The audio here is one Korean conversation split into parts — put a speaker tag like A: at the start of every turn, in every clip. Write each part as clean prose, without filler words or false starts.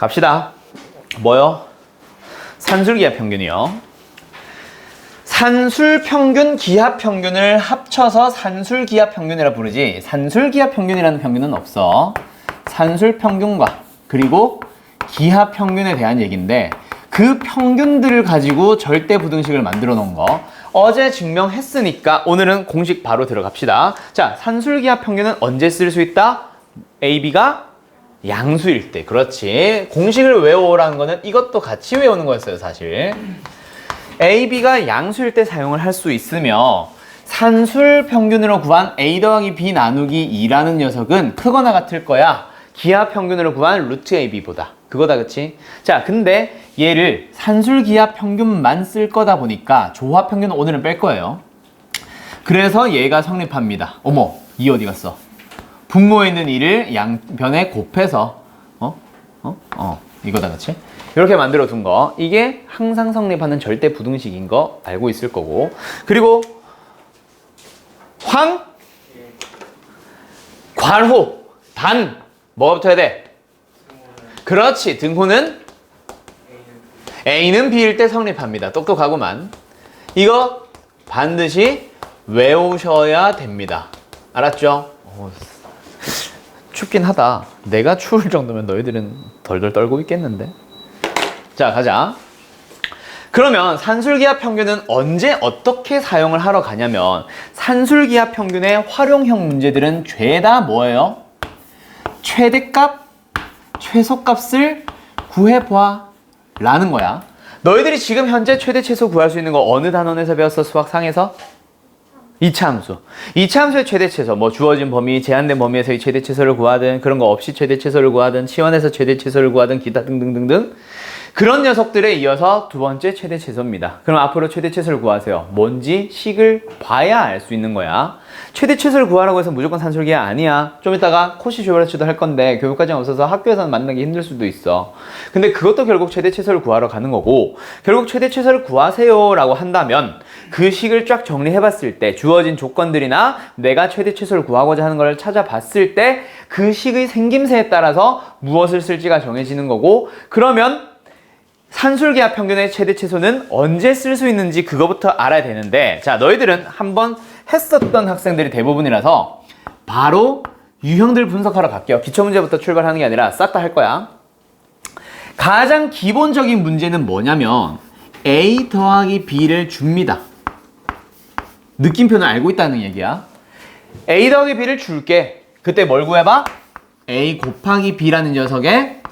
A: 갑시다. 뭐요? 산술기압 평균이요. 산술평균, 기압평균을 합쳐서 산술기압평균이라 부르지 산술기압평균이라는 평균은 없어. 산술평균과 그리고 기압평균에 대한 얘기인데 그 평균들을 가지고 절대부등식을 만들어 놓은 거 어제 증명했으니까 오늘은 공식 바로 들어갑시다. 자, 산술기압평균은 언제 쓸 수 있다? AB가 양수일 때. 그렇지. 공식을 외워오라는 거는 이것도 같이 외우는 거였어요, 사실. AB가 양수일 때 사용을 할 수 있으며 산술평균으로 구한 A 더하기 B 나누기 2라는 녀석은 크거나 같을 거야. 기하평균으로 구한 루트 AB보다. 그거다, 그치? 자, 근데 얘를 산술기하평균만 쓸 거다 보니까 조합평균은 오늘은 뺄 거예요. 그래서 얘가 성립합니다. 어머, 2 어디 갔어? 분모에 있는 2를 양변에 곱해서 이거다, 그치? 이렇게 만들어 둔 거. 이게 항상 성립하는 절대 부등식인 거 알고 있을 거고. 그리고 괄호, 단 뭐가 붙어야 돼? 그렇지. 등호는 A는 B일 때 성립합니다. 똑똑하구만. 이거 반드시 외우셔야 됩니다. 알았죠? 춥긴 하다. 내가 추울 정도면 너희들은 덜덜 떨고 있겠는데. 자, 가자. 그러면 산술기압 평균은 언제 어떻게 사용을 하러 가냐면 산술기압 평균의 활용형 문제들은 죄다 뭐예요? 최대값, 최소값을 구해봐 라는 거야. 너희들이 지금 현재 최대 최소 구할 수 있는 거 어느 단원에서 배웠어? 수학상에서? 이차함수. 이차함수의 최대 최소, 뭐 주어진 범위, 제한된 범위에서의 최대 최소를 구하든 그런 거 없이 최대 최소를 구하든 치환해서 최대 최소를 구하든 기타 등등등등 그런 녀석들에 이어서 두 번째 최대 최소입니다. 그럼 앞으로 최대 최소를 구하세요. 뭔지 식을 봐야 알 수 있는 거야. 최대 최소를 구하라고 해서 무조건 산술기야 아니야. 좀 이따가 코시 조별수도 할 건데 교육과정이 없어서 학교에서는 만나기 힘들 수도 있어. 근데 그것도 결국 최대 최소를 구하러 가는 거고 결국 최대 최소를 구하세요 라고 한다면 그 식을 쫙 정리해 봤을 때 주어진 조건들이나 내가 최대 최소를 구하고자 하는 걸 찾아봤을 때 그 식의 생김새에 따라서 무엇을 쓸지가 정해지는 거고 그러면 산술기압 평균의 최대 최소는 언제 쓸 수 있는지 그거부터 알아야 되는데 자, 너희들은 한번 했었던 학생들이 대부분이라서 바로 유형들 분석하러 갈게요. 기초문제부터 출발하는 게 아니라 싹 다 할 거야. 가장 기본적인 문제는 뭐냐면 A 더하기 B를 줍니다. 느낌표는 알고 있다는 얘기야. A 더하기 B를 줄게. 그때 뭘 구해봐? A 곱하기 B라는 녀석의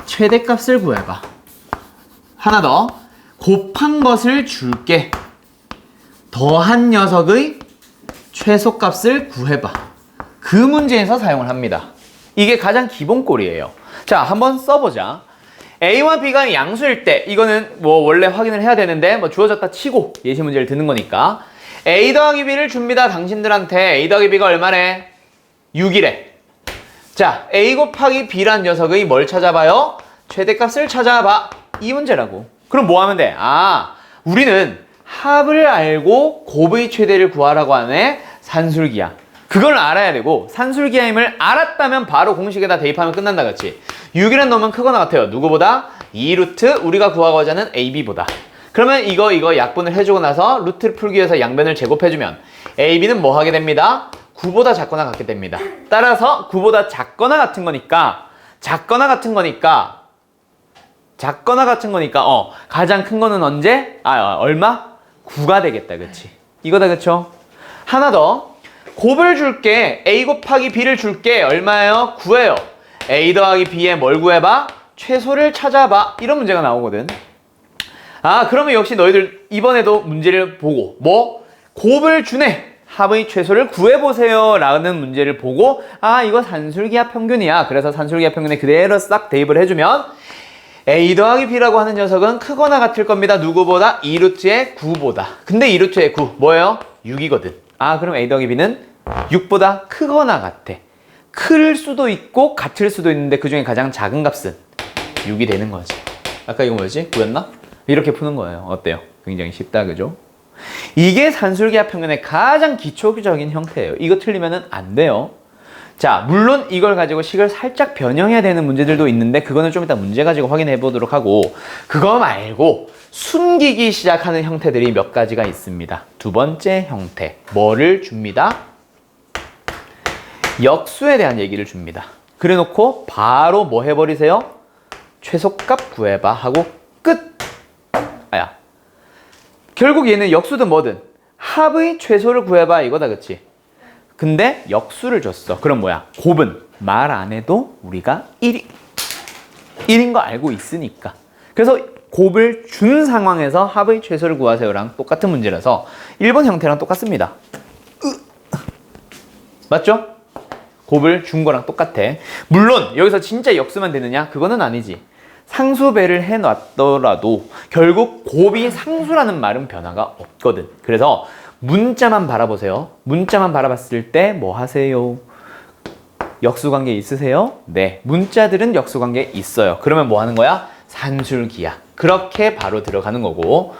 A: 최대값을 구해봐. 하나 더. 곱한 것을 줄게. 더한 녀석의 최소값을 구해봐. 그 문제에서 사용을 합니다. 이게 가장 기본 꼴이에요. 자, 한번 써보자. A와 B가 양수일 때 이거는 뭐 원래 확인을 해야 되는데 뭐 주어졌다 치고 예시 문제를 드는 거니까 A 더하기 B를 줍니다. 당신들한테 A 더하기 B가 얼마래? 6이래. 자, A 곱하기 B란 녀석의 뭘 찾아봐요? 최대값을 찾아봐. 이 문제라고. 그럼 뭐 하면 돼? 아, 우리는 합을 알고 곱의 최대를 구하라고 하네. 산술기하. 그걸 알아야 되고 산술기하임을 알았다면 바로 공식에다 대입하면 끝난다, 그렇지? 6이란 놈은 크거나 같아요. 누구보다? 2루트 우리가 구하고자 하는 AB보다. 그러면 이거 약분을 해주고 나서 루트를 풀기 위해서 양변을 제곱해주면 AB는 뭐 하게 됩니다? 9보다 작거나 같게 됩니다. 따라서 9보다 작거나 같은 거니까 가장 큰 거는 언제? 얼마? 9가 되겠다, 그치? 이거다, 그쵸? 하나 더. 곱을 줄게. A 곱하기 B를 줄게. 얼마예요? 9예요. A 더하기 B에 뭘 구해봐? 최소를 찾아봐. 이런 문제가 나오거든. 그러면 역시 너희들 이번에도 문제를 보고 곱을 주네. 합의 최소를 구해보세요 라는 문제를 보고 이거 산술기압 평균이야. 그래서 산술기압 평균에 그대로 싹 대입을 해주면 A 더하기 B라고 하는 녀석은 크거나 같을 겁니다. 누구보다? 2루트의 9보다. 근데 2루트의 9 뭐예요? 6이거든. 그럼 A 더하기 B는 6보다 크거나 같아. 클 수도 있고 같을 수도 있는데 그 중에 가장 작은 값은 6이 되는 거지. 아까 이거 뭐였지? 9였나? 이렇게 푸는 거예요. 어때요? 굉장히 쉽다, 그죠? 이게 산술기압 평균의 가장 기초적인 형태예요. 이거 틀리면 안 돼요. 자, 물론 이걸 가지고 식을 살짝 변형해야 되는 문제들도 있는데 그거는 좀 이따 문제 가지고 확인해 보도록 하고, 그거 말고 숨기기 시작하는 형태들이 몇 가지가 있습니다. 두 번째 형태, 뭐를 줍니다? 역수에 대한 얘기를 줍니다. 그래 놓고 바로 뭐 해버리세요? 최소값 구해봐 하고 끝! 아야, 결국 얘는 역수든 뭐든 합의 최소를 구해봐 이거다, 그치? 근데 역수를 줬어. 그럼 뭐야? 곱은 말 안 해도 우리가 1인 거 알고 있으니까. 그래서 곱을 준 상황에서 합의 최소를 구하세요랑 똑같은 문제라서 1번 형태랑 똑같습니다. 맞죠? 곱을 준 거랑 똑같아. 물론 여기서 진짜 역수만 되느냐? 그거는 아니지. 상수배를 해놨더라도 결국 곱이 상수라는 말은 변화가 없거든. 그래서 문자만 바라보세요. 문자만 바라봤을 때 뭐 하세요? 역수관계 있으세요? 네. 문자들은 역수관계 있어요. 그러면 뭐 하는 거야? 산술기하. 그렇게 바로 들어가는 거고.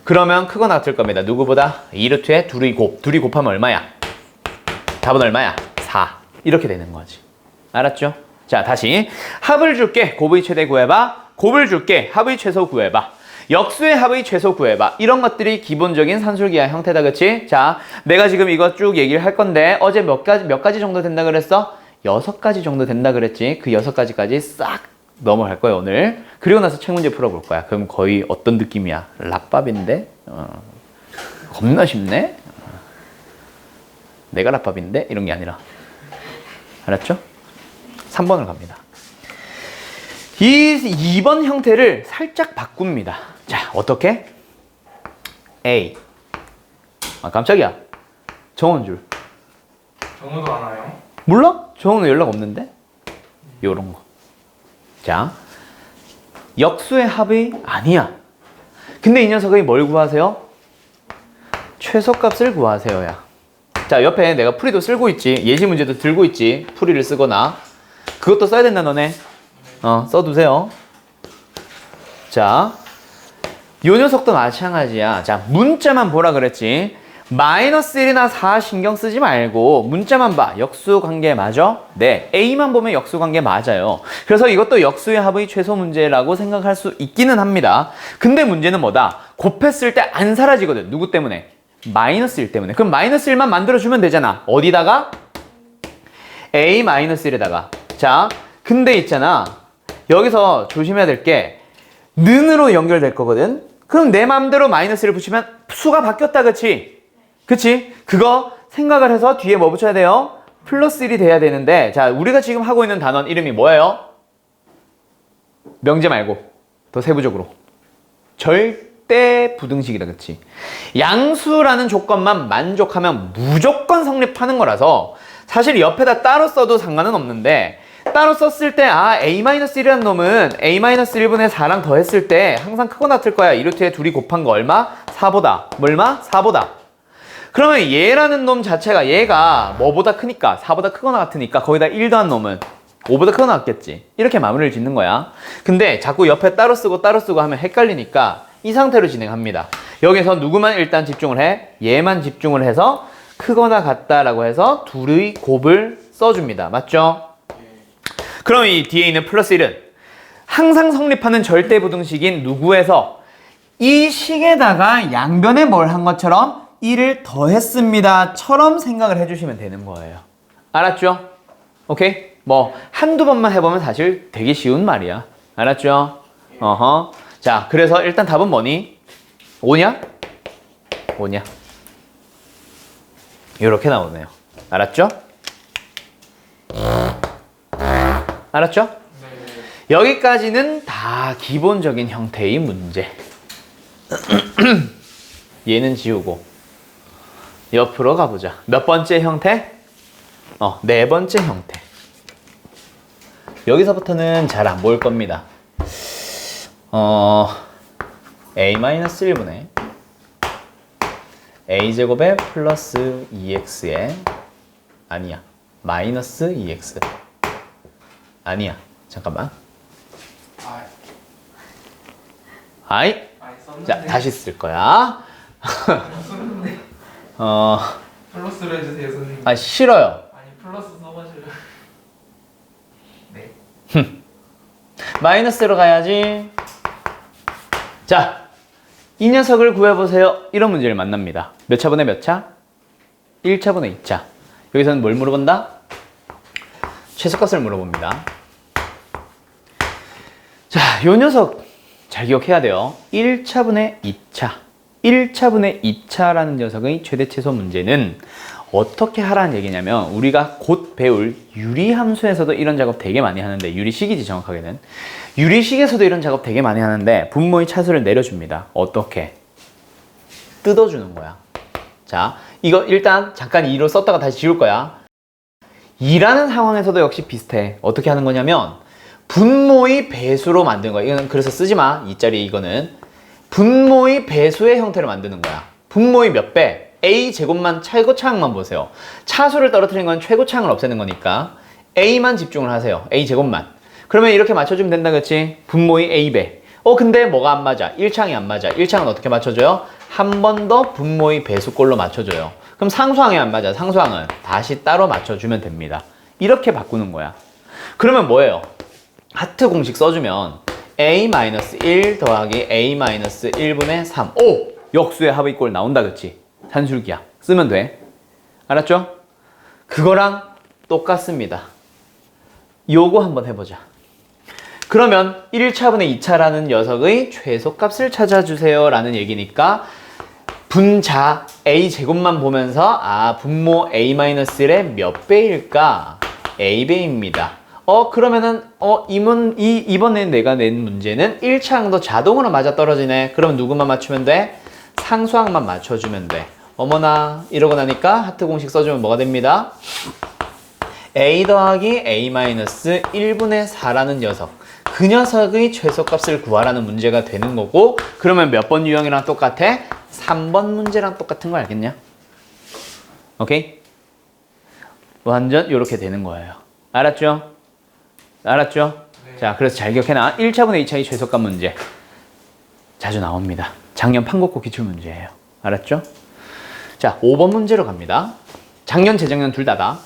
A: 그러면 크거 같을 겁니다. 누구보다? 2루트에 둘이 곱. 둘이 곱하면 얼마야? 답은 얼마야? 4. 이렇게 되는 거지. 알았죠? 자, 다시. 합을 줄게. 곱의 최대 구해봐. 곱을 줄게. 합의 최소 구해봐. 역수의 합의 최소 구해봐. 이런 것들이 기본적인 산술기하 형태다, 그치? 자, 내가 지금 이거 쭉 얘기를 할 건데 어제 몇 가지 정도 된다 그랬어? 6가지 정도 된다 그랬지? 그 6가지까지 싹 넘어갈 거야, 오늘. 그리고 나서 책 문제 풀어볼 거야. 그럼 거의 어떤 느낌이야? 랍밥인데? 겁나 쉽네? 내가 랍밥인데? 이런 게 아니라. 알았죠? 3번을 갑니다. 이 2번 형태를 살짝 바꿉니다. 자, 어떻게? A. 깜짝이야. 정원 줄.
B: 정우도 안 와요?
A: 몰라? 정원은 연락 없는데? 요런 거. 자, 역수의 합이 아니야. 근데 이 녀석이 뭘 구하세요? 최소값을 구하세요야. 자, 옆에 내가 풀이도 쓸고 있지. 예시 문제도 들고 있지. 풀이를 쓰거나. 그것도 써야 된다, 너네. 써두세요. 자, 요 녀석도 마찬가지야. 자, 문자만 보라 그랬지. 마이너스 1이나 4 신경 쓰지 말고 문자만 봐. 역수 관계 맞아? 네. A만 보면 역수 관계 맞아요. 그래서 이것도 역수의 합의 최소 문제라고 생각할 수 있기는 합니다. 근데 문제는 뭐다? 곱했을 때 안 사라지거든. 누구 때문에? 마이너스 1 때문에. 그럼 마이너스 1만 만들어주면 되잖아. 어디다가? A-1에다가. 자, 근데 있잖아. 여기서 조심해야 될 게 는으로 연결될 거거든. 그럼 내 맘대로 마이너스를 붙이면 수가 바뀌었다, 그치? 그치? 그거 생각을 해서 뒤에 뭐 붙여야 돼요? 플러스 1이 돼야 되는데, 자, 우리가 지금 하고 있는 단원 이름이 뭐예요? 명제 말고 더 세부적으로 절대 부등식이다, 그치? 양수라는 조건만 만족하면 무조건 성립하는 거라서 사실 옆에다 따로 써도 상관은 없는데, 따로 썼을 때 A-1이라는 놈은 A-1분의 4랑 더했을 때 항상 크고 같을 거야. 이루트에 둘이 곱한 거 얼마? 4보다. 얼마? 4보다. 그러면 얘라는 놈 자체가 얘가 뭐보다 크니까 4보다 크거나 같으니까 거기다 1 더한 놈은 5보다 크거나 같겠지. 이렇게 마무리를 짓는 거야. 근데 자꾸 옆에 따로 쓰고 하면 헷갈리니까 이 상태로 진행합니다. 여기서 누구만 일단 집중을 해? 얘만 집중을 해서 크거나 같다라고 해서 둘의 곱을 써줍니다. 맞죠? 그럼 이 뒤에 있는 플러스 1은 항상 성립하는 절대부등식인 누구에서 이 식에다가 양변에 뭘 한 것처럼 1을 더했습니다 처럼 생각을 해주시면 되는 거예요. 알았죠? 오케이? 뭐 한두 번만 해보면 사실 되게 쉬운 말이야. 알았죠? 어허. 자, 그래서 일단 답은 뭐니? 5냐? 5냐? 이렇게 나오네요. 알았죠? 알았죠?
B: 네.
A: 여기까지는 다 기본적인 형태의 문제. 얘는 지우고 옆으로 가보자. 몇 번째 형태? 네 번째 형태. 여기서부터는 잘 안 보일 겁니다. A-1분의 A제곱에 플러스 2x에 아니야. 마이너스 2x. 아니야. 잠깐만. 아이. 자, 다시 쓸 거야.
B: 썼는데. 플러스로 해주세요, 선생님.
A: 싫어요.
B: 플러스 써가지고.
A: 마이너스로 가야지. 자, 이 녀석을 구해보세요. 이런 문제를 만납니다. 몇 차분의 몇 차? 1차분의 2차. 여기서는 뭘 물어본다? 최소값을 물어봅니다. 자, 요 녀석 잘 기억해야 돼요. 1차분의 2차. 1차분의 2차라는 녀석의 최대최소 문제는 어떻게 하라는 얘기냐면 우리가 곧 배울 유리함수에서도 이런 작업 되게 많이 하는데 유리식이지 정확하게는 유리식에서도 이런 작업 되게 많이 하는데 분모의 차수를 내려줍니다. 어떻게? 뜯어주는 거야. 자, 이거 일단 잠깐 2로 썼다가 다시 지울 거야. 2라는 상황에서도 역시 비슷해. 어떻게 하는 거냐면 분모의 배수로 만드는 거야. 이건 그래서 쓰지 마. 2짜리 이거는 분모의 배수의 형태를 만드는 거야. 분모의 몇 배? a 제곱만 최고차항만 보세요. 차수를 떨어뜨리는 건 최고차항을 없애는 거니까 a만 집중을 하세요. a 제곱만. 그러면 이렇게 맞춰주면 된다, 그치? 분모의 a배. 근데 뭐가 안 맞아? 1차항이 안 맞아. 1차항은 어떻게 맞춰줘요? 한 번 더 분모의 배수꼴로 맞춰줘요. 그럼 상수항이 안 맞아. 상수항은 다시 따로 맞춰주면 됩니다. 이렇게 바꾸는 거야. 그러면 뭐예요? 하트 공식 써주면 a-1 더하기 a-1분의 3. 오! 역수의 합의꼴 나온다, 그치? 산술기야. 쓰면 돼. 알았죠? 그거랑 똑같습니다. 요거 한번 해보자. 그러면 1차분의 2차라는 녀석의 최소값을 찾아주세요 라는 얘기니까 분자 a제곱만 보면서 분모 a-1의 몇 배일까? a배입니다. 그러면은 이번에 내가 낸 문제는 1차항도 자동으로 맞아떨어지네. 그럼 누구만 맞추면 돼? 상수항만 맞춰주면 돼. 어머나, 이러고 나니까 하트 공식 써주면 뭐가 됩니다? a 더하기 a-1분의 4라는 녀석. 그 녀석의 최소값을 구하라는 문제가 되는 거고, 그러면 몇 번 유형이랑 똑같아? 3번 문제랑 똑같은 거 알겠냐? 오케이? 완전 이렇게 되는 거예요. 알았죠? 알았죠?
B: 네.
A: 자, 그래서 잘 기억해놔. 1차분의 2차의 최소값 문제. 자주 나옵니다. 작년 판국고 기출문제예요. 알았죠? 자, 5번 문제로 갑니다. 작년, 재작년 둘 다다.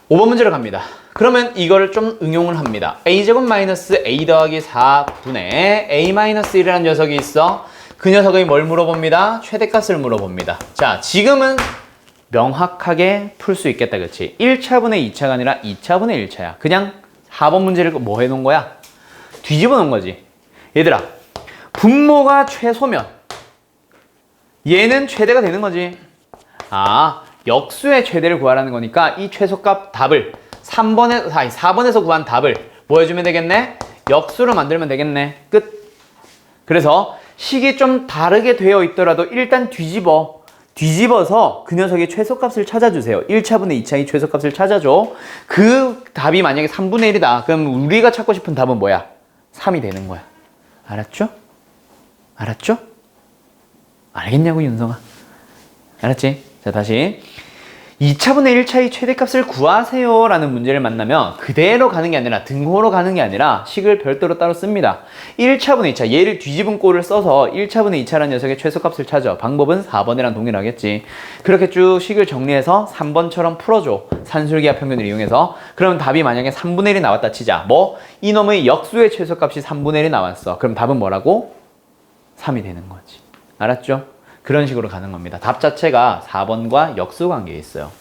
A: 5번 문제로 갑니다. 그러면 이거를 좀 응용을 합니다. a제곱 마이너스 a 더하기 4분의 a-1이라는 녀석이 있어. 그 녀석의 뭘 물어봅니다? 최대값을 물어봅니다. 자, 지금은 명확하게 풀 수 있겠다, 그치? 1차분의 2차가 아니라 2차분의 1차야. 그냥 4번 문제를 뭐 해놓은 거야? 뒤집어 놓은 거지. 얘들아, 분모가 최소면 얘는 최대가 되는 거지. 역수의 최대를 구하라는 거니까 이 최소값 답을 4번에서 구한 답을 뭐 해주면 되겠네? 역수로 만들면 되겠네. 끝. 그래서 식이 좀 다르게 되어 있더라도 일단 뒤집어서 그 녀석의 최소값을 찾아주세요. 1차분의 2차의 최소값을 찾아줘. 그 답이 만약에 3분의 1이다. 그럼 우리가 찾고 싶은 답은 뭐야? 3이 되는 거야. 알았죠? 알았죠? 알겠냐고, 윤성아. 알았지? 자, 다시 2차분의 1차의 최대값을 구하세요 라는 문제를 만나면 그대로 가는 게 아니라 등호로 가는 게 아니라 식을 별도로 따로 씁니다. 1차분의 2차, 얘를 뒤집은 꼴을 써서 1차분의 2차라는 녀석의 최소값을 찾아. 방법은 4번이랑 동일하겠지. 그렇게 쭉 식을 정리해서 3번처럼 풀어줘. 산술기하 평균을 이용해서. 그러면 답이 만약에 3분의 1이 나왔다 치자. 이놈의 역수의 최소값이 3분의 1이 나왔어. 그럼 답은 뭐라고? 3이 되는 거지. 알았죠? 그런 식으로 가는 겁니다. 답 자체가 4번과 역수 관계에 있어요.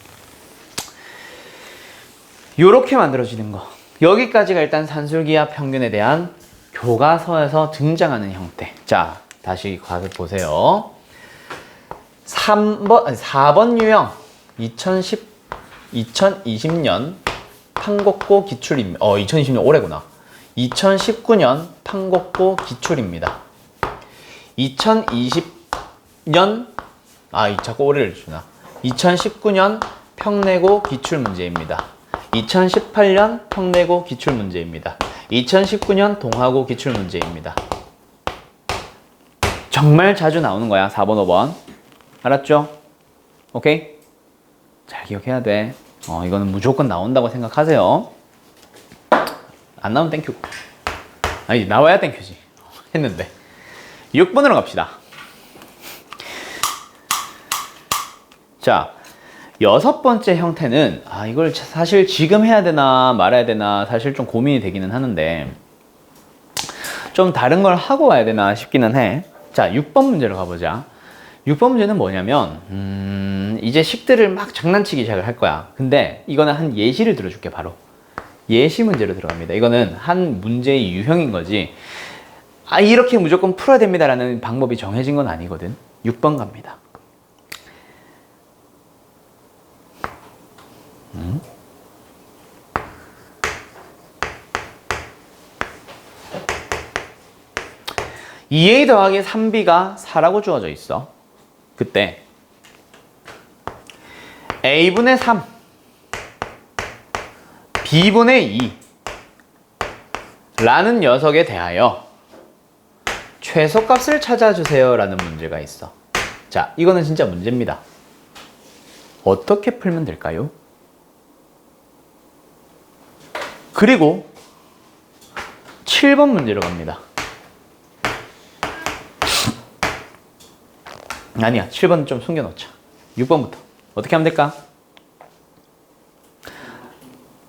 A: 요렇게 만들어지는 거. 여기까지가 일단 산술기하 평균에 대한 교과서에서 등장하는 형태. 자, 다시 가서 보세요. 4번 유형 2020년 판국고 기출입니다. 2020년 올해구나. 2019년 판국고 기출입니다. 2020년 자꾸 올해를 주나. 2019년 평내고 기출문제입니다. 2018년 평내고 기출문제입니다. 2019년 동하고 기출문제입니다. 정말 자주 나오는 거야. 4번, 5번. 알았죠? 오케이? 잘 기억해야 돼. 이거는 무조건 나온다고 생각하세요. 안 나오면 땡큐. 아니, 나와야 땡큐지. 했는데. 6번으로 갑시다. 자, 여섯 번째 형태는 이걸 사실 지금 해야 되나 말아야 되나 사실 좀 고민이 되기는 하는데 좀 다른 걸 하고 와야 되나 싶기는 해. 자, 6번 문제로 가보자. 6번 문제는 뭐냐면 이제 식들을 막 장난치기 시작을 할 거야. 근데 이거는 한 예시를 들어줄게. 바로 예시 문제로 들어갑니다. 이거는 한 문제의 유형인 거지 이렇게 무조건 풀어야 됩니다 라는 방법이 정해진 건 아니거든. 6번 갑니다. (2a) 더하기 3b가 4라고 주어져 있어. 그때 a분의 3 b분의 2 라는 녀석에 대하여 최소값을 찾아주세요 라는 문제가 있어. 자, 이거는 진짜 문제입니다. 어떻게 풀면 될까요? 그리고 7번 문제로 갑니다. 아니야, 7번 좀 숨겨놓자. 6번부터 어떻게 하면 될까?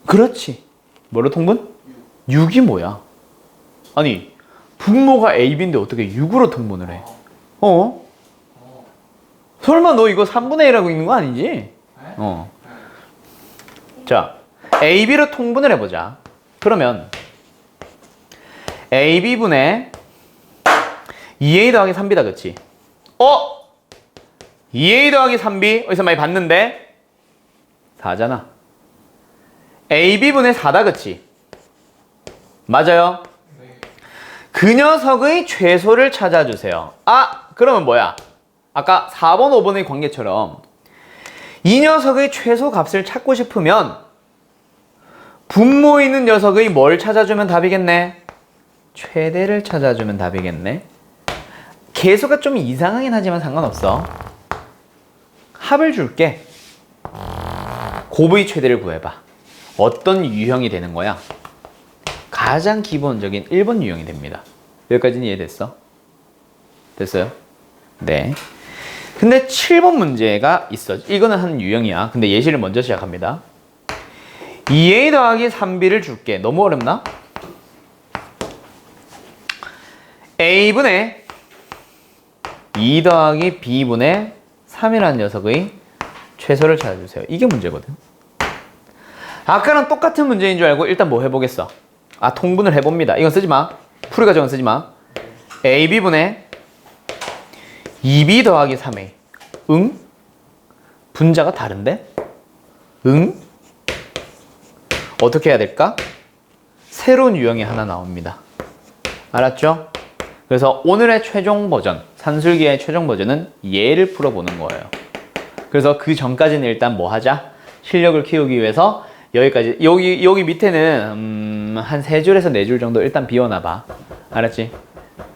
A: 그렇지. 뭐로 통분? 6이 뭐야? 아니, 분모가 AB인데 어떻게 6으로 통분을 해? 설마 너 이거 3분의 1하고 있는 거 아니지? 자, AB로 통분을 해보자. 그러면 AB분의 2A 더하기 3B다, 그치? 2A 더하기 3B 어디서 많이 봤는데 4잖아. AB분의 4다, 그치? 맞아요?
B: 네.
A: 그 녀석의 최소를 찾아주세요. 그러면 뭐야? 아까 4번, 5번의 관계처럼 이 녀석의 최소 값을 찾고 싶으면 분모 있는 녀석의 뭘 찾아주면 답이겠네? 최대를 찾아주면 답이겠네? 계수가 좀 이상하긴 하지만 상관없어. 합을 줄게. 곱의 최대를 구해봐. 어떤 유형이 되는 거야? 가장 기본적인 1번 유형이 됩니다. 여기까지는 이해됐어? 됐어요? 네. 근데 7번 문제가 있어. 이거는 한 유형이야. 근데 예시를 먼저 시작합니다. 2A 더하기 3B를 줄게. 너무 어렵나? A분의 2 더하기 B분의 3이라는 녀석의 최소를 찾아주세요. 이게 문제거든. 아까랑 똑같은 문제인 줄 알고 일단 뭐 해보겠어? 통분을 해봅니다. 이건 쓰지 마. 풀이 과정은 쓰지 마. AB분의 2B 더하기 3A. 응? 분자가 다른데? 응? 어떻게 해야 될까? 새로운 유형이 하나 나옵니다. 알았죠? 그래서 오늘의 최종 버전, 산술기의 최종 버전은 얘를 풀어보는 거예요. 그래서 그 전까지는 일단 뭐 하자? 실력을 키우기 위해서 여기까지. 여기 밑에는 한 3줄에서 4줄 정도 일단 비워놔봐. 알았지?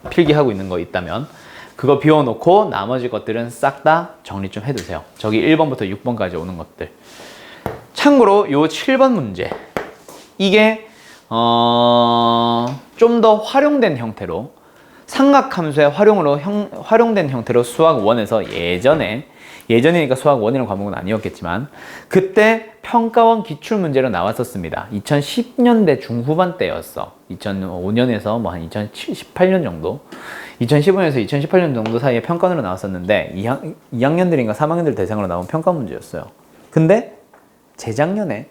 A: 필기하고 있는 거 있다면 그거 비워놓고 나머지 것들은 싹 다 정리 좀 해두세요. 저기 1번부터 6번까지 오는 것들. 참고로 요 7번 문제, 이게 좀 더 활용된 형태로, 삼각함수의 활용된 형태로 수학 1에서 예전이니까 수학 1이라는 과목은 아니었겠지만 그때 평가원 기출문제로 나왔었습니다. 2010년대 중후반 때였어. 2005년에서 뭐 한 2018년 정도, 2015년에서 2018년 정도 사이에 평가원으로 나왔었는데 2학년들인가 3학년들 대상으로 나온 평가 문제였어요. 근데 작년에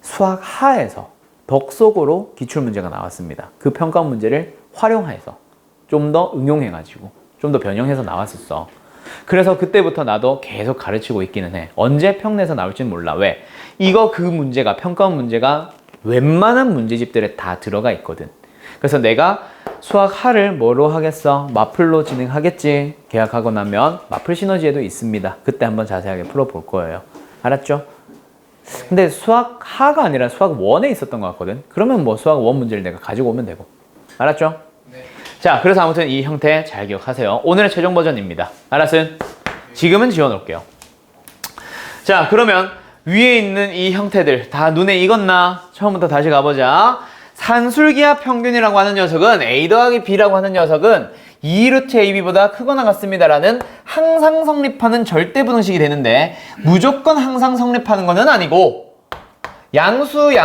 A: 수학 하에서 덕속으로 기출문제가 나왔습니다. 그 평가 문제를 활용해서 좀 더 응용해가지고 좀 더 변형해서 나왔었어. 그래서 그때부터 나도 계속 가르치고 있기는 해. 언제 평내에서 나올지는 몰라. 왜? 이거 그 문제가, 평가 문제가 웬만한 문제집들에 다 들어가 있거든. 그래서 내가 수학 하를 뭐로 하겠어? 마플로 진행하겠지. 계약하고 나면 마플 시너지에도 있습니다. 그때 한번 자세하게 풀어볼 거예요. 알았죠? 근데 수학 하가 아니라 수학 1에 있었던 것 같거든. 그러면 뭐 수학 1 문제를 내가 가지고 오면 되고. 알았죠?
B: 네.
A: 자, 그래서 아무튼 이 형태 잘 기억하세요. 오늘의 최종 버전입니다. 알았음? 지금은 지워놓을게요. 자, 그러면 위에 있는 이 형태들 다 눈에 익었나? 처음부터 다시 가보자. 산술기하 평균이라고 하는 녀석은 A 더하기 B라고 하는 녀석은 2루트 AB보다 크거나 같습니다라는 항상 성립하는 절대부등식이 되는데 무조건 항상 성립하는 거는 아니고 양수와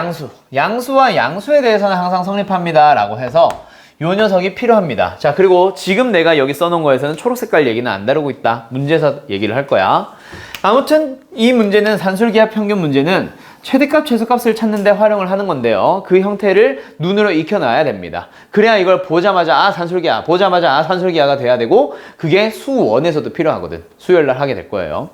A: 양수에 대해서는 항상 성립합니다 라고 해서 요 녀석이 필요합니다. 자, 그리고 지금 내가 여기 써놓은 거에서는 초록 색깔 얘기는 안 다루고 있다. 문제에서 얘기를 할 거야. 아무튼 이 문제는 산술기하 평균 문제는 최대값, 최소값을 찾는 데 활용을 하는 건데요. 그 형태를 눈으로 익혀놔야 됩니다. 그래야 이걸 보자마자 산술기하, 보자마자 산술기하가 돼야 되고 그게 수원에서도 필요하거든. 수요일날 하게 될 거예요.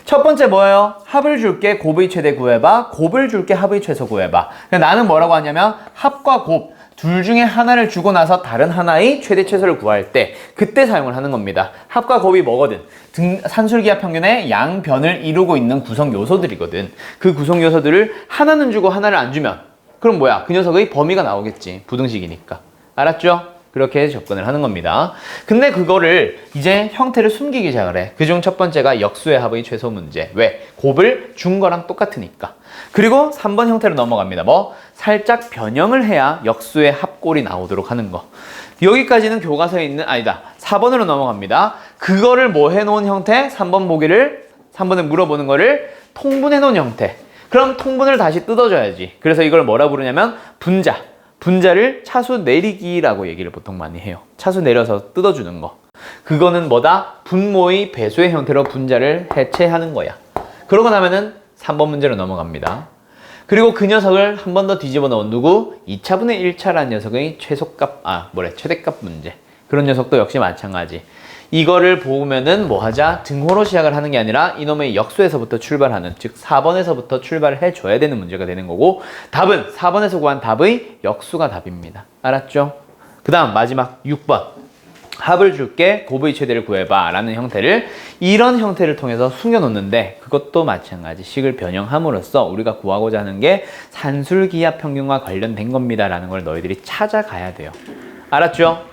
A: 첫 번째 뭐예요? 합을 줄게 곱의 최대 구해봐. 곱을 줄게 합의 최소 구해봐. 나는 뭐라고 하냐면 합과 곱 둘 중에 하나를 주고 나서 다른 하나의 최대 최소를 구할 때 그때 사용을 하는 겁니다. 합과 곱이 뭐거든? 산술기하 평균의 양변을 이루고 있는 구성 요소들이거든. 그 구성 요소들을 하나는 주고 하나를 안 주면 그럼 뭐야? 그 녀석의 범위가 나오겠지. 부등식이니까. 알았죠? 그렇게 접근을 하는 겁니다. 근데 그거를 이제 형태를 숨기기 시작을 해. 그중 첫 번째가 역수의 합의 최소 문제. 왜? 곱을 준 거랑 똑같으니까. 그리고 3번 형태로 넘어갑니다. 뭐? 살짝 변형을 해야 역수의 합골이 나오도록 하는 거. 여기까지는 교과서에 있는, 아니다. 4번으로 넘어갑니다. 그거를 뭐 해놓은 형태? 3번에 물어보는 거를 통분해 놓은 형태. 그럼 통분을 다시 뜯어줘야지. 그래서 이걸 뭐라 부르냐면 분자를 차수 내리기라고 얘기를 보통 많이 해요. 차수 내려서 뜯어주는 거. 그거는 뭐다? 분모의 배수의 형태로 분자를 해체하는 거야. 그러고 나면은 3번 문제로 넘어갑니다. 그리고 그 녀석을 한 번 더 뒤집어 넣은 누구? 2차분의 1차라는 녀석의 최대값 문제. 그런 녀석도 역시 마찬가지. 이거를 보면은 뭐 하자? 등호로 시작을 하는 게 아니라 이놈의 역수에서부터 출발하는, 즉 4번에서부터 출발을 해줘야 되는 문제가 되는 거고, 답은 4번에서 구한 답의 역수가 답입니다. 알았죠? 그 다음 마지막 6번. 합을 줄게 곱의 최대를 구해봐 라는 형태를 이런 형태를 통해서 숨겨놓는데 그것도 마찬가지. 식을 변형함으로써 우리가 구하고자 하는 게 산술기하 평균과 관련된 겁니다 라는 걸 너희들이 찾아가야 돼요. 알았죠?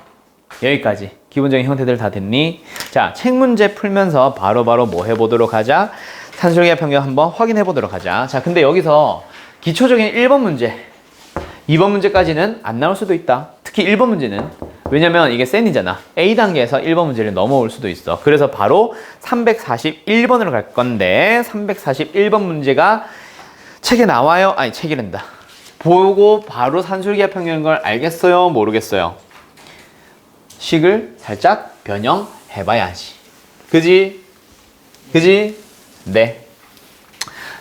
A: 여기까지. 기본적인 형태들 다 됐니? 자, 책 문제 풀면서 바로바로 뭐 해보도록 하자? 산술기하 평균 한번 확인해 보도록 하자. 자, 근데 여기서 기초적인 1번 문제, 2번 문제까지는 안 나올 수도 있다. 특히 1번 문제는. 왜냐면 이게 센이잖아. A단계에서 1번 문제를 넘어올 수도 있어. 그래서 바로 341번으로 갈 건데 341번 문제가 책에 나와요? 아니, 책이란다. 보고 바로 산술기하 평균인 걸 알겠어요? 모르겠어요? 식을 살짝 변형해봐야지. 그지? 네.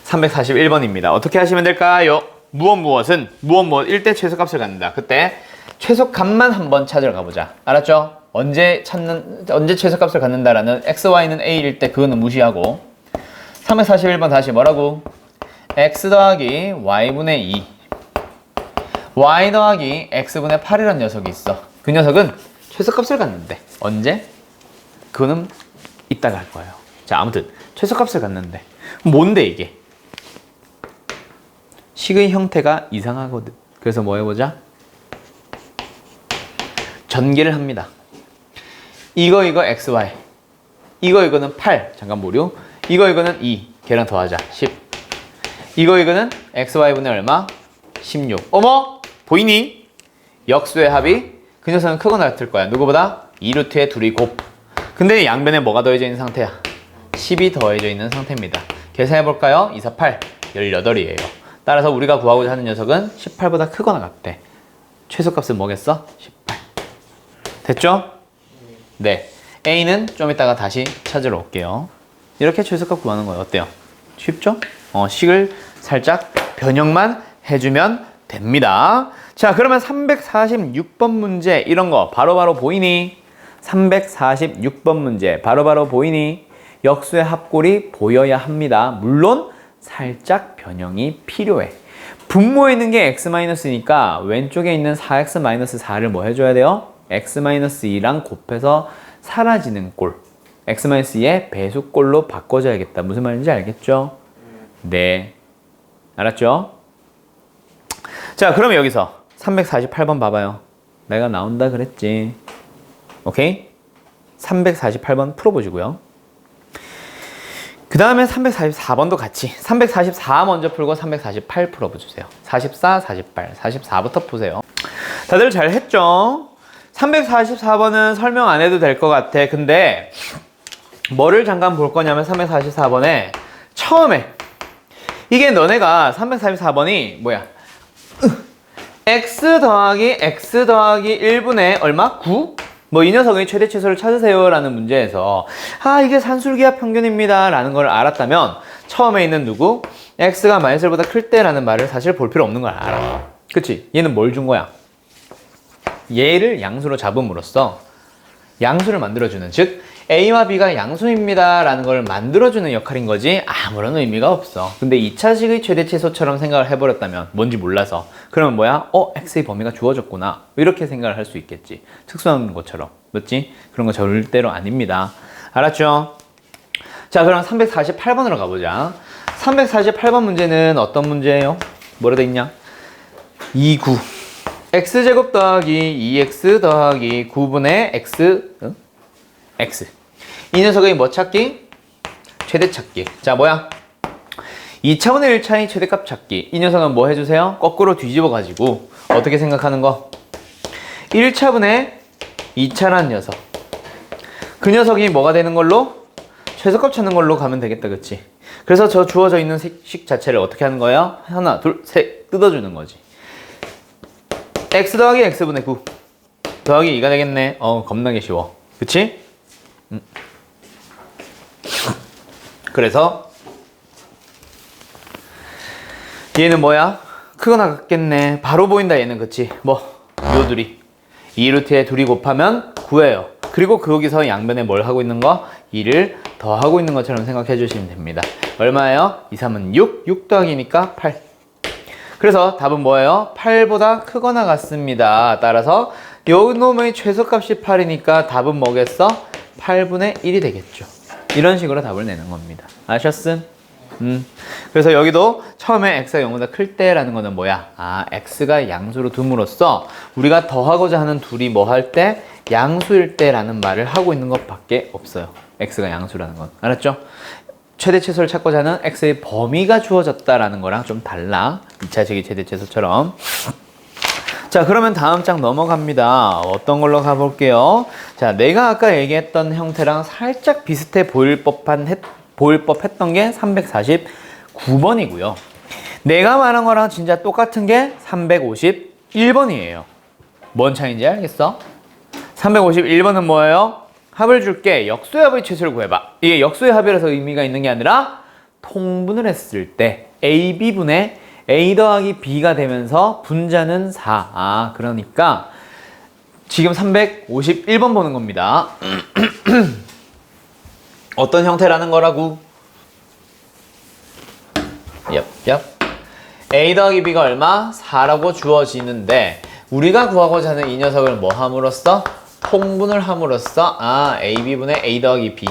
A: 341번입니다. 어떻게 하시면 될까요? 무엇은 무엇 1대 최소값을 갖는다. 그때 최소값만 한번 찾으러 가보자. 알았죠? 언제 최소값을 갖는다라는 x, y는 a일 때 그거는 무시하고 341번 다시 뭐라고? x 더하기 y분의 2 y 더하기 x분의 8이라는 녀석이 있어. 그 녀석은 최소값을 갖는데 언제? 그거는 이따가 할 거예요. 자, 아무튼 최소값을 갖는데 뭔데 이게? 식의 형태가 이상하거든. 그래서 뭐 해보자? 전개를 합니다. 이거 xy, 이거는 8, 잠깐 보류. 이거는 2, 걔랑 더하자 10. 이거는 xy분의 얼마? 16. 어머? 보이니? 역수의 합이 그 녀석은 크거나 같을 거야. 누구보다? 2루트의 둘이 곱. 근데 양변에 뭐가 더해져 있는 상태야? 10이 더해져 있는 상태입니다. 계산해볼까요? 2, 4, 8, 18이에요. 따라서 우리가 구하고자 하는 녀석은 18보다 크거나 같대. 최소값은 뭐겠어? 18. 됐죠? 네. A는 좀 이따가 다시 찾으러 올게요. 이렇게 최소값 구하는 거예요. 어때요? 쉽죠? 식을 살짝 변형만 해주면 됩니다. 자, 그러면 346번 문제 이런 거 바로바로 보이니? 346번 문제 바로바로 보이니? 역수의 합골이 보여야 합니다. 물론 살짝 변형이 필요해. 분모에 있는 게 x-2니까 왼쪽에 있는 4x-4를 뭐 해줘야 돼요? x-2랑 곱해서 사라지는 꼴. x-2의 배수꼴로 바꿔줘야겠다. 무슨 말인지 알겠죠? 네. 알았죠? 자, 그러면 여기서 348번 봐봐요. 내가 나온다 그랬지. 오케이? 348번 풀어보시고요. 그 다음에 344번도 같이 344 먼저 풀고 348 풀어보세요. 44, 48, 44부터 푸세요. 다들 잘 했죠? 344번은 설명 안 해도 될 것 같아. 근데 뭐를 잠깐 볼 거냐면 344번에 처음에 이게 너네가 344번이 뭐야? x 더하기 x 더하기 1분의 얼마? 9? 뭐 이 녀석의 최대 최소를 찾으세요 라는 문제에서 아 이게 산술기하 평균입니다 라는 걸 알았다면 처음에 있는 누구? x가 마이너스 1보다 클 때 라는 말을 사실 볼 필요 없는 걸 알아. 그치? 얘는 뭘 준 거야? 얘를 양수로 잡음으로써 양수를 만들어주는, 즉 A와 B가 양수입니다 라는 걸 만들어주는 역할인 거지 아무런 의미가 없어. 근데 2차식의 최대 최소처럼 생각을 해버렸다면 뭔지 몰라서 그러면 뭐야? X의 범위가 주어졌구나 이렇게 생각을 할 수 있겠지. 특수한 것처럼. 맞지? 그런 거 절대로 아닙니다. 알았죠? 자 그럼 348번으로 가보자. 348번 문제는 어떤 문제예요? 뭐라 돼 있냐? 2,9 x제곱 더하기 2x 더하기 9분의 x x 이 녀석의 뭐 찾기? 최대 찾기. 자 뭐야? 2차분의 1차의 최대값 찾기. 이 녀석은 뭐 해주세요? 거꾸로 뒤집어 가지고 어떻게 생각하는 거? 1차분의 2차라는 녀석, 그 녀석이 뭐가 되는 걸로? 최소값 찾는 걸로 가면 되겠다. 그치? 그래서 저 주어져 있는 식 자체를 어떻게 하는 거예요? 하나 둘 셋 뜯어주는 거지. x 더하기 x분의 9 더하기 2가 되겠네. 겁나게 쉬워. 그치? 그래서 얘는 뭐야? 크거나 같겠네. 바로 보인다 얘는. 그치? 뭐? 요 둘이 2루트에 둘이 곱하면 9예요. 그리고 거기서 양변에 뭘 하고 있는 거? 2를 더하고 있는 것처럼 생각해 주시면 됩니다. 얼마예요? 2, 3은 6, 6 더하기니까 8. 그래서 답은 뭐예요? 8보다 크거나 같습니다. 따라서 요 놈의 최소값이 8이니까 답은 뭐겠어? 8분의 1이 되겠죠. 이런 식으로 답을 내는 겁니다. 아셨음? 그래서 여기도 처음에 x가 0보다 클 때라는 거는 뭐야? 아, x가 양수로 둠으로써 우리가 더하고자 하는 둘이 뭐 할 때? 양수일 때라는 말을 하고 있는 것밖에 없어요. x가 양수라는 건. 알았죠? 최대 최소를 찾고자 하는 x의 범위가 주어졌다라는 거랑 좀 달라. 2차식의 최대 최소처럼. 자, 그러면 다음 장 넘어갑니다. 어떤 걸로 가볼게요. 자, 내가 아까 얘기했던 형태랑 살짝 비슷해 보일 법했던 게 349번이고요. 내가 말한 거랑 진짜 똑같은 게 351번이에요. 뭔 차이인지 알겠어? 351번은 뭐예요? 합을 줄게. 역수의 합의 최소를 구해봐. 이게 역수의 합이라서 의미가 있는 게 아니라 통분을 했을 때 AB분의 A 더하기 B가 되면서 분자는 4. 아, 그러니까 지금 351번 보는 겁니다. 어떤 형태라는 거라고? 얍. A 더하기 B가 얼마? 4라고 주어지는데 우리가 구하고자 하는 이 녀석을 뭐 함으로써? 통분을 함으로써 AB분의 A 더하기 B,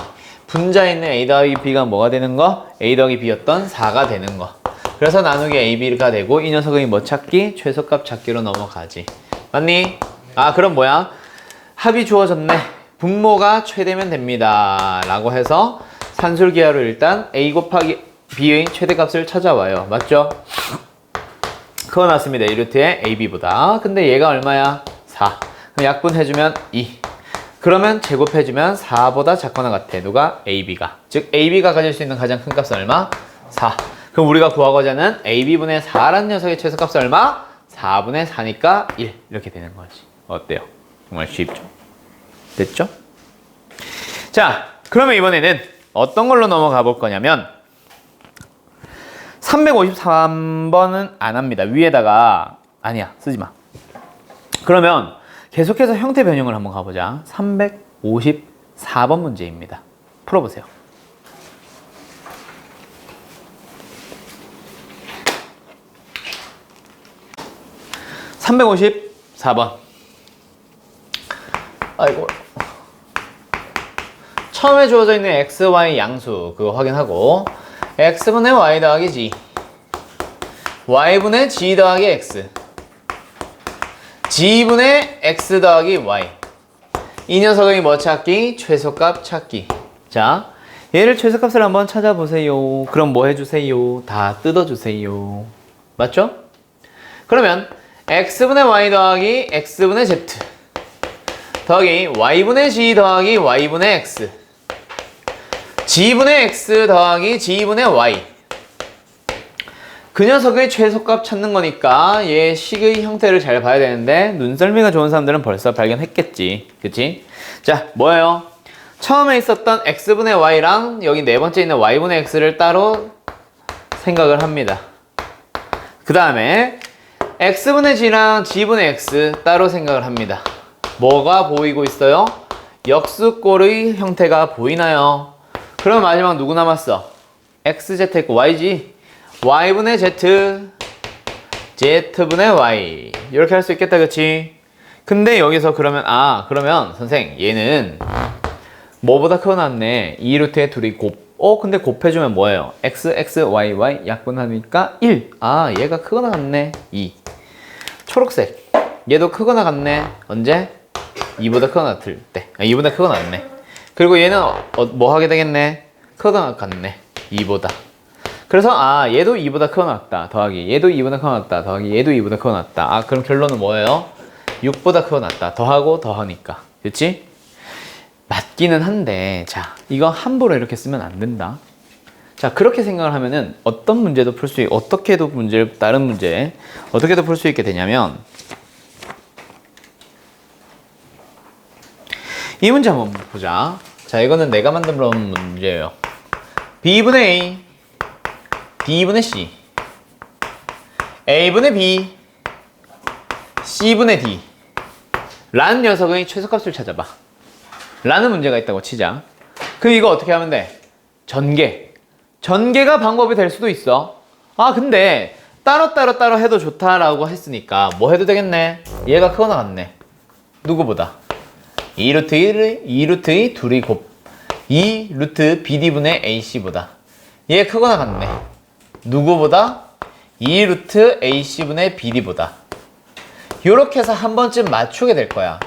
A: 분자에 있는 A 더하기 B가 뭐가 되는 거? A 더하기 B였던 4가 되는 거. 그래서 나누기 AB가 되고 이 녀석의 뭐 찾기? 최소값 찾기로 넘어가지. 맞니? 아, 그럼 뭐야? 합이 주어졌네. 분모가 최대면 됩니다 라고 해서 산술기하로 일단 A 곱하기 B의 최대값을 찾아와요. 맞죠? 그거 났습니다. 1루트에 AB보다. 근데 얘가 얼마야? 4. 그럼 약분해주면 2. 그러면 제곱해주면 4보다 작거나 같아. 누가? AB가. 즉 AB가 가질 수 있는 가장 큰 값은 얼마? 4. 그럼 우리가 구하고자 하는 AB분의 4라는 녀석의 최소값은 얼마? 4분의 4니까 1. 이렇게 되는 거지. 어때요? 정말 쉽죠? 됐죠? 자, 그러면 이번에는 어떤 걸로 넘어가 볼 거냐면 353번은 안 합니다. 위에다가 아니야, 쓰지 마. 그러면 계속해서 형태 변형을 한번 가보자. 354번 문제입니다. 풀어보세요. (354번) 아이고, 처음에 주어져 있는 x, y 양수 그거 확인하고 x분의 y 더하기 g, y분의 g 더하기 x, g분의 x 더하기 y. 이 녀석의 뭐 찾기? 최소값 찾기. 자, 얘를 최소값을 한번 찾아보세요. 그럼 뭐 해주세요? 다 뜯어주세요. 맞죠? 그러면 x분의 y 더하기 x분의 z, 더하기 y분의 g 더하기 y분의 x g분의 x 더하기 g분의 y. 그 녀석의 최소값 찾는 거니까 얘 식의 형태를 잘 봐야 되는데 눈썰미가 좋은 사람들은 벌써 발견했겠지. 그치? 자, 뭐예요? 처음에 있었던 x분의 y랑 여기 네 번째 있는 y분의 x를 따로 생각을 합니다. 그 다음에 x분의 g랑 g분의 x 따로 생각을 합니다. 뭐가 보이고 있어요? 역수꼴의 형태가 보이나요? 그럼 마지막 누구 남았어? xz 있고 yg, y분의 z, z분의 y. 이렇게 할 수 있겠다, 그치? 근데 여기서 그러면 그러면 선생 얘는 뭐보다 크고 낫네. 2루트에 둘이 근데 곱해주면 뭐예요? x, x, y, y 약분하니까 1. 얘가 크거나 같네. 2. 초록색. 얘도 크거나 같네. 언제? 2보다 크거나 같을 때. 2보다 크거나 같네. 그리고 얘는 뭐 하게 되겠네? 크거나 같네. 2보다. 그래서 얘도 2보다 크거나 같다. 더하기 얘도 2보다 크거나 같다. 더하기 얘도 2보다 크거나 같다. 그럼 결론은 뭐예요? 6보다 크거나 같다. 더하고 더하니까. 그치? 맞기는 한데 자 이거 함부로 이렇게 쓰면 안 된다. 자 그렇게 생각을 하면은 어떤 문제도 풀 수 있고 어떻게도 다른 문제 어떻게도 풀 수 있게 되냐면 이 문제 한번 보자. 자 이거는 내가 만든 문제예요. b분의 a d분의 c a분의 b c분의 d 라는 녀석의 최소값을 찾아봐 라는 문제가 있다고 치자. 그럼 이거 어떻게 하면 돼? 전개가 방법이 될 수도 있어. 근데 따로 해도 좋다라고 했으니까 뭐 해도 되겠네? 얘가 크거나 같네. 누구보다? 2루트의 둘이 2루트 BD분의 AC보다 얘 크거나 같네. 누구보다? 2루트 AC분의 BD보다. 요렇게 해서 한 번쯤 맞추게 될 거야.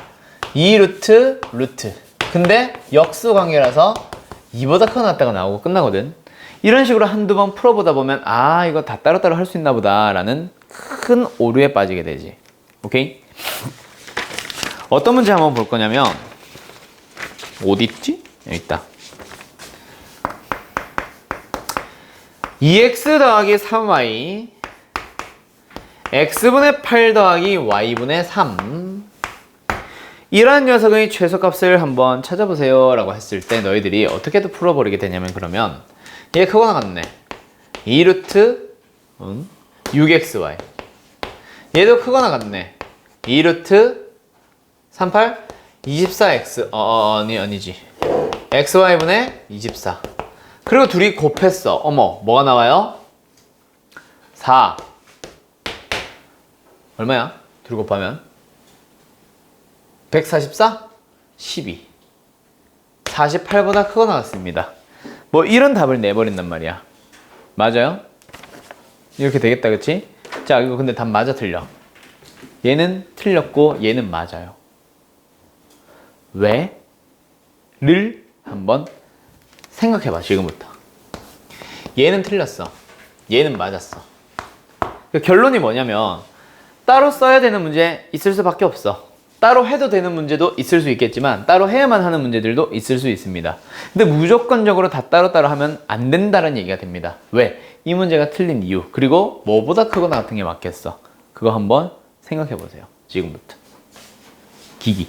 A: 2루트 루트. 근데 역수 관계라서 2보다 크거나 같다가 나오고 끝나거든. 이런 식으로 한두 번 풀어보다 보면 이거 다 따로따로 할 수 있나 보다 라는 큰 오류에 빠지게 되지. 오케이? 어떤 문제 한번 볼 거냐면 어딨지? 여기 있다. 2x 더하기 3y x분의 8 더하기 y분의 3 이러한 녀석의 최소값을 한번 찾아보세요 라고 했을 때 너희들이 어떻게도 풀어버리게 되냐면 그러면 얘 크거나 같네. 2루트 6xy 얘도 크거나 같네. 2루트 38 24x 아니지 xy분의 24 그리고 둘이 곱했어. 뭐가 나와요? 4 얼마야? 둘이 곱하면 144? 12 48보다 크거나 같습니다. 뭐 이런 답을 내버린단 말이야. 맞아요? 이렇게 되겠다, 그치? 자, 이거 근데 답 맞아 틀려? 얘는 틀렸고 얘는 맞아요. 왜? 를 한번 생각해봐. 지금부터 얘는 틀렸어. 얘는 맞았어. 그 결론이 뭐냐면 따로 써야 되는 문제 있을 수밖에 없어. 따로 해도 되는 문제도 있을 수 있겠지만 따로 해야만 하는 문제들도 있을 수 있습니다. 근데 무조건적으로 다 따로따로 하면 안 된다는 얘기가 됩니다. 왜? 이 문제가 틀린 이유 그리고 뭐보다 크거나 같은 게 맞겠어. 그거 한번 생각해 보세요. 지금부터 기기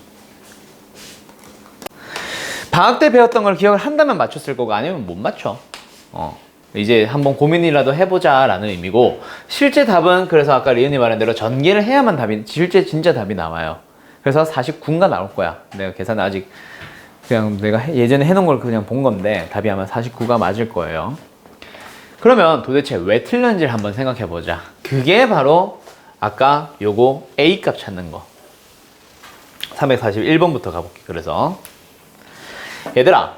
A: 방학 때 배웠던 걸 기억을 한다면 맞췄을 거고 아니면 못 맞춰. 이제 한번 고민이라도 해보자 라는 의미고 실제 답은 그래서 아까 리은이 말한 대로 전개를 해야만 실제 진짜 답이 나와요. 그래서 49가 나올 거야. 내가 계산을 아직 그냥 내가 예전에 해놓은 걸 그냥 본 건데 답이 아마 49가 맞을 거예요. 그러면 도대체 왜 틀렸는지를 한번 생각해 보자. 그게 바로 아까 요거 A 값 찾는 거 341번부터 가볼게. 그래서 얘들아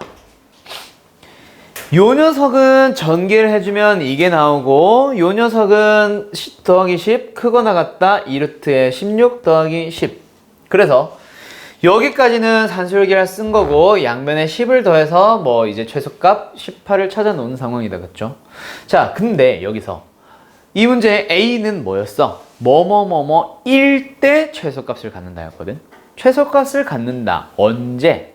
A: 요 녀석은 전개를 해주면 이게 나오고 요 녀석은 10 더하기 10 크거나 같다 2루트에 16 더하기 10 그래서 여기까지는 산술기를 쓴 거고 양변에 10을 더해서 뭐 이제 최소값 18을 찾아 놓은 상황이다. 그쵸? 자 근데 여기서 이 문제의 A는 뭐였어? 뭐뭐뭐뭐 1 때 최소값을 갖는다 였거든. 최소값을 갖는다. 언제?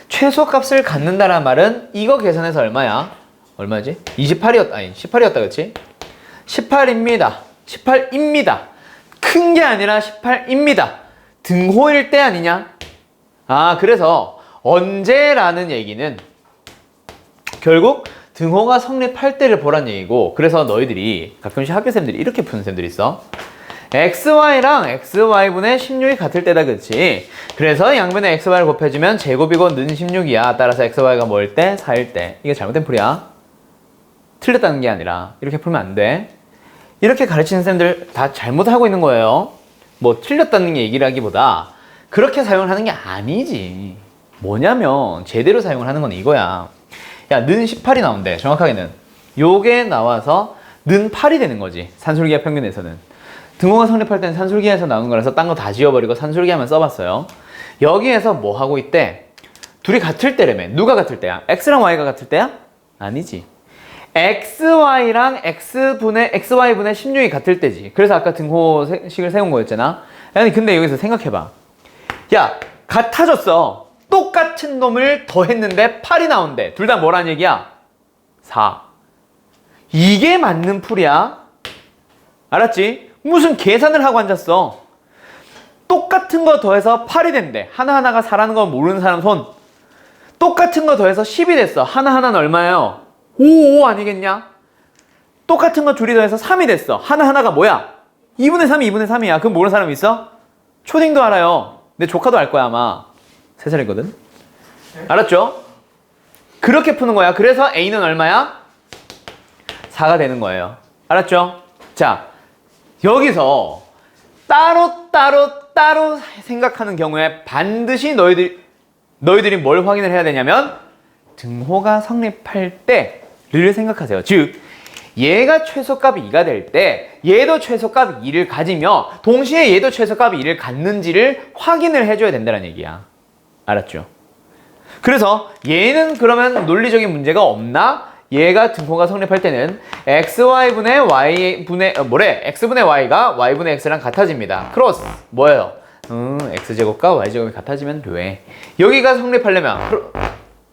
A: 최소값을 갖는다란 말은 이거 계산해서 얼마야? 얼마지? 28이었다. 아니 18이었다. 그치? 18입니다. 18입니다. 큰 게 아니라 18입니다. 등호일 때 아니냐? 아, 그래서 언제라는 얘기는 결국 등호가 성립할 때를 보란 얘기고, 그래서 너희들이 가끔씩 학교생들이 이렇게 푸는 쌤들이 있어. xy랑 xy분의 16이 같을 때다. 그치? 그래서 양변에 xy를 곱해주면 제곱이고 는 16이야. 따라서 xy가 뭐일 때? 4일 때. 이게 잘못된 풀이야. 틀렸다는 게 아니라 이렇게 풀면 안 돼. 이렇게 가르치는 쌤들 다 잘못하고 있는 거예요. 뭐 틀렸다는 얘기라기보다 그렇게 사용을 하는 게 아니지. 뭐냐면 제대로 사용을 하는 건 이거야. 야, 는 18이 나온대. 정확하게는 요게 나와서 는 8이 되는 거지. 산술기하 평균에서는. 등호가 성립할 때는 산술기하에서 나오는 거라서 딴 거 다 지워버리고 산술기하만 써봤어요. 여기에서 뭐 하고 있대? 둘이 같을 때라며. 누가 같을 때야? x랑 y가 같을 때야? 아니지. xy랑 xy분의 16이 같을 때지. 그래서 아까 등호식을 세운 거였잖아. 아니 근데 여기서 생각해봐. 야, 같아졌어. 똑같은 놈을 더했는데 8이 나온대. 둘 다 뭐란 얘기야? 4. 이게 맞는 풀이야. 알았지? 무슨 계산을 하고 앉았어. 똑같은 거 더해서 8이 된대. 하나하나가 4라는 거 모르는 사람 손. 똑같은 거 더해서 10이 됐어. 하나하나는 얼마예요? 5 아니겠냐? 똑같은 거 둘이 더해서 3이 됐어. 하나하나가 뭐야? 2분의 3이 2분의 3이야. 그럼 모르는 사람 있어? 초딩도 알아요. 내 조카도 알 거야 아마. 3살이거든. 알았죠? 그렇게 푸는 거야. 그래서 A는 얼마야? 4가 되는 거예요. 알았죠? 자, 여기서 따로 생각하는 경우에 반드시 너희들이 뭘 확인을 해야 되냐면 등호가 성립할 때를 생각하세요. 즉 얘가 최소값이 2가 될 때 얘도 최소값 2를 가지며 동시에 얘도 최소값 2를 갖는지를 확인을 해줘야 된다는 얘기야. 알았죠? 그래서 얘는 그러면 논리적인 문제가 없나? 얘가 등호가 성립할 때는 xy분의 y분의 x분의 y가 y분의 x랑 같아집니다. 크로스 뭐예요? x제곱과 y제곱이 같아지면 돼. 여기가 성립하려면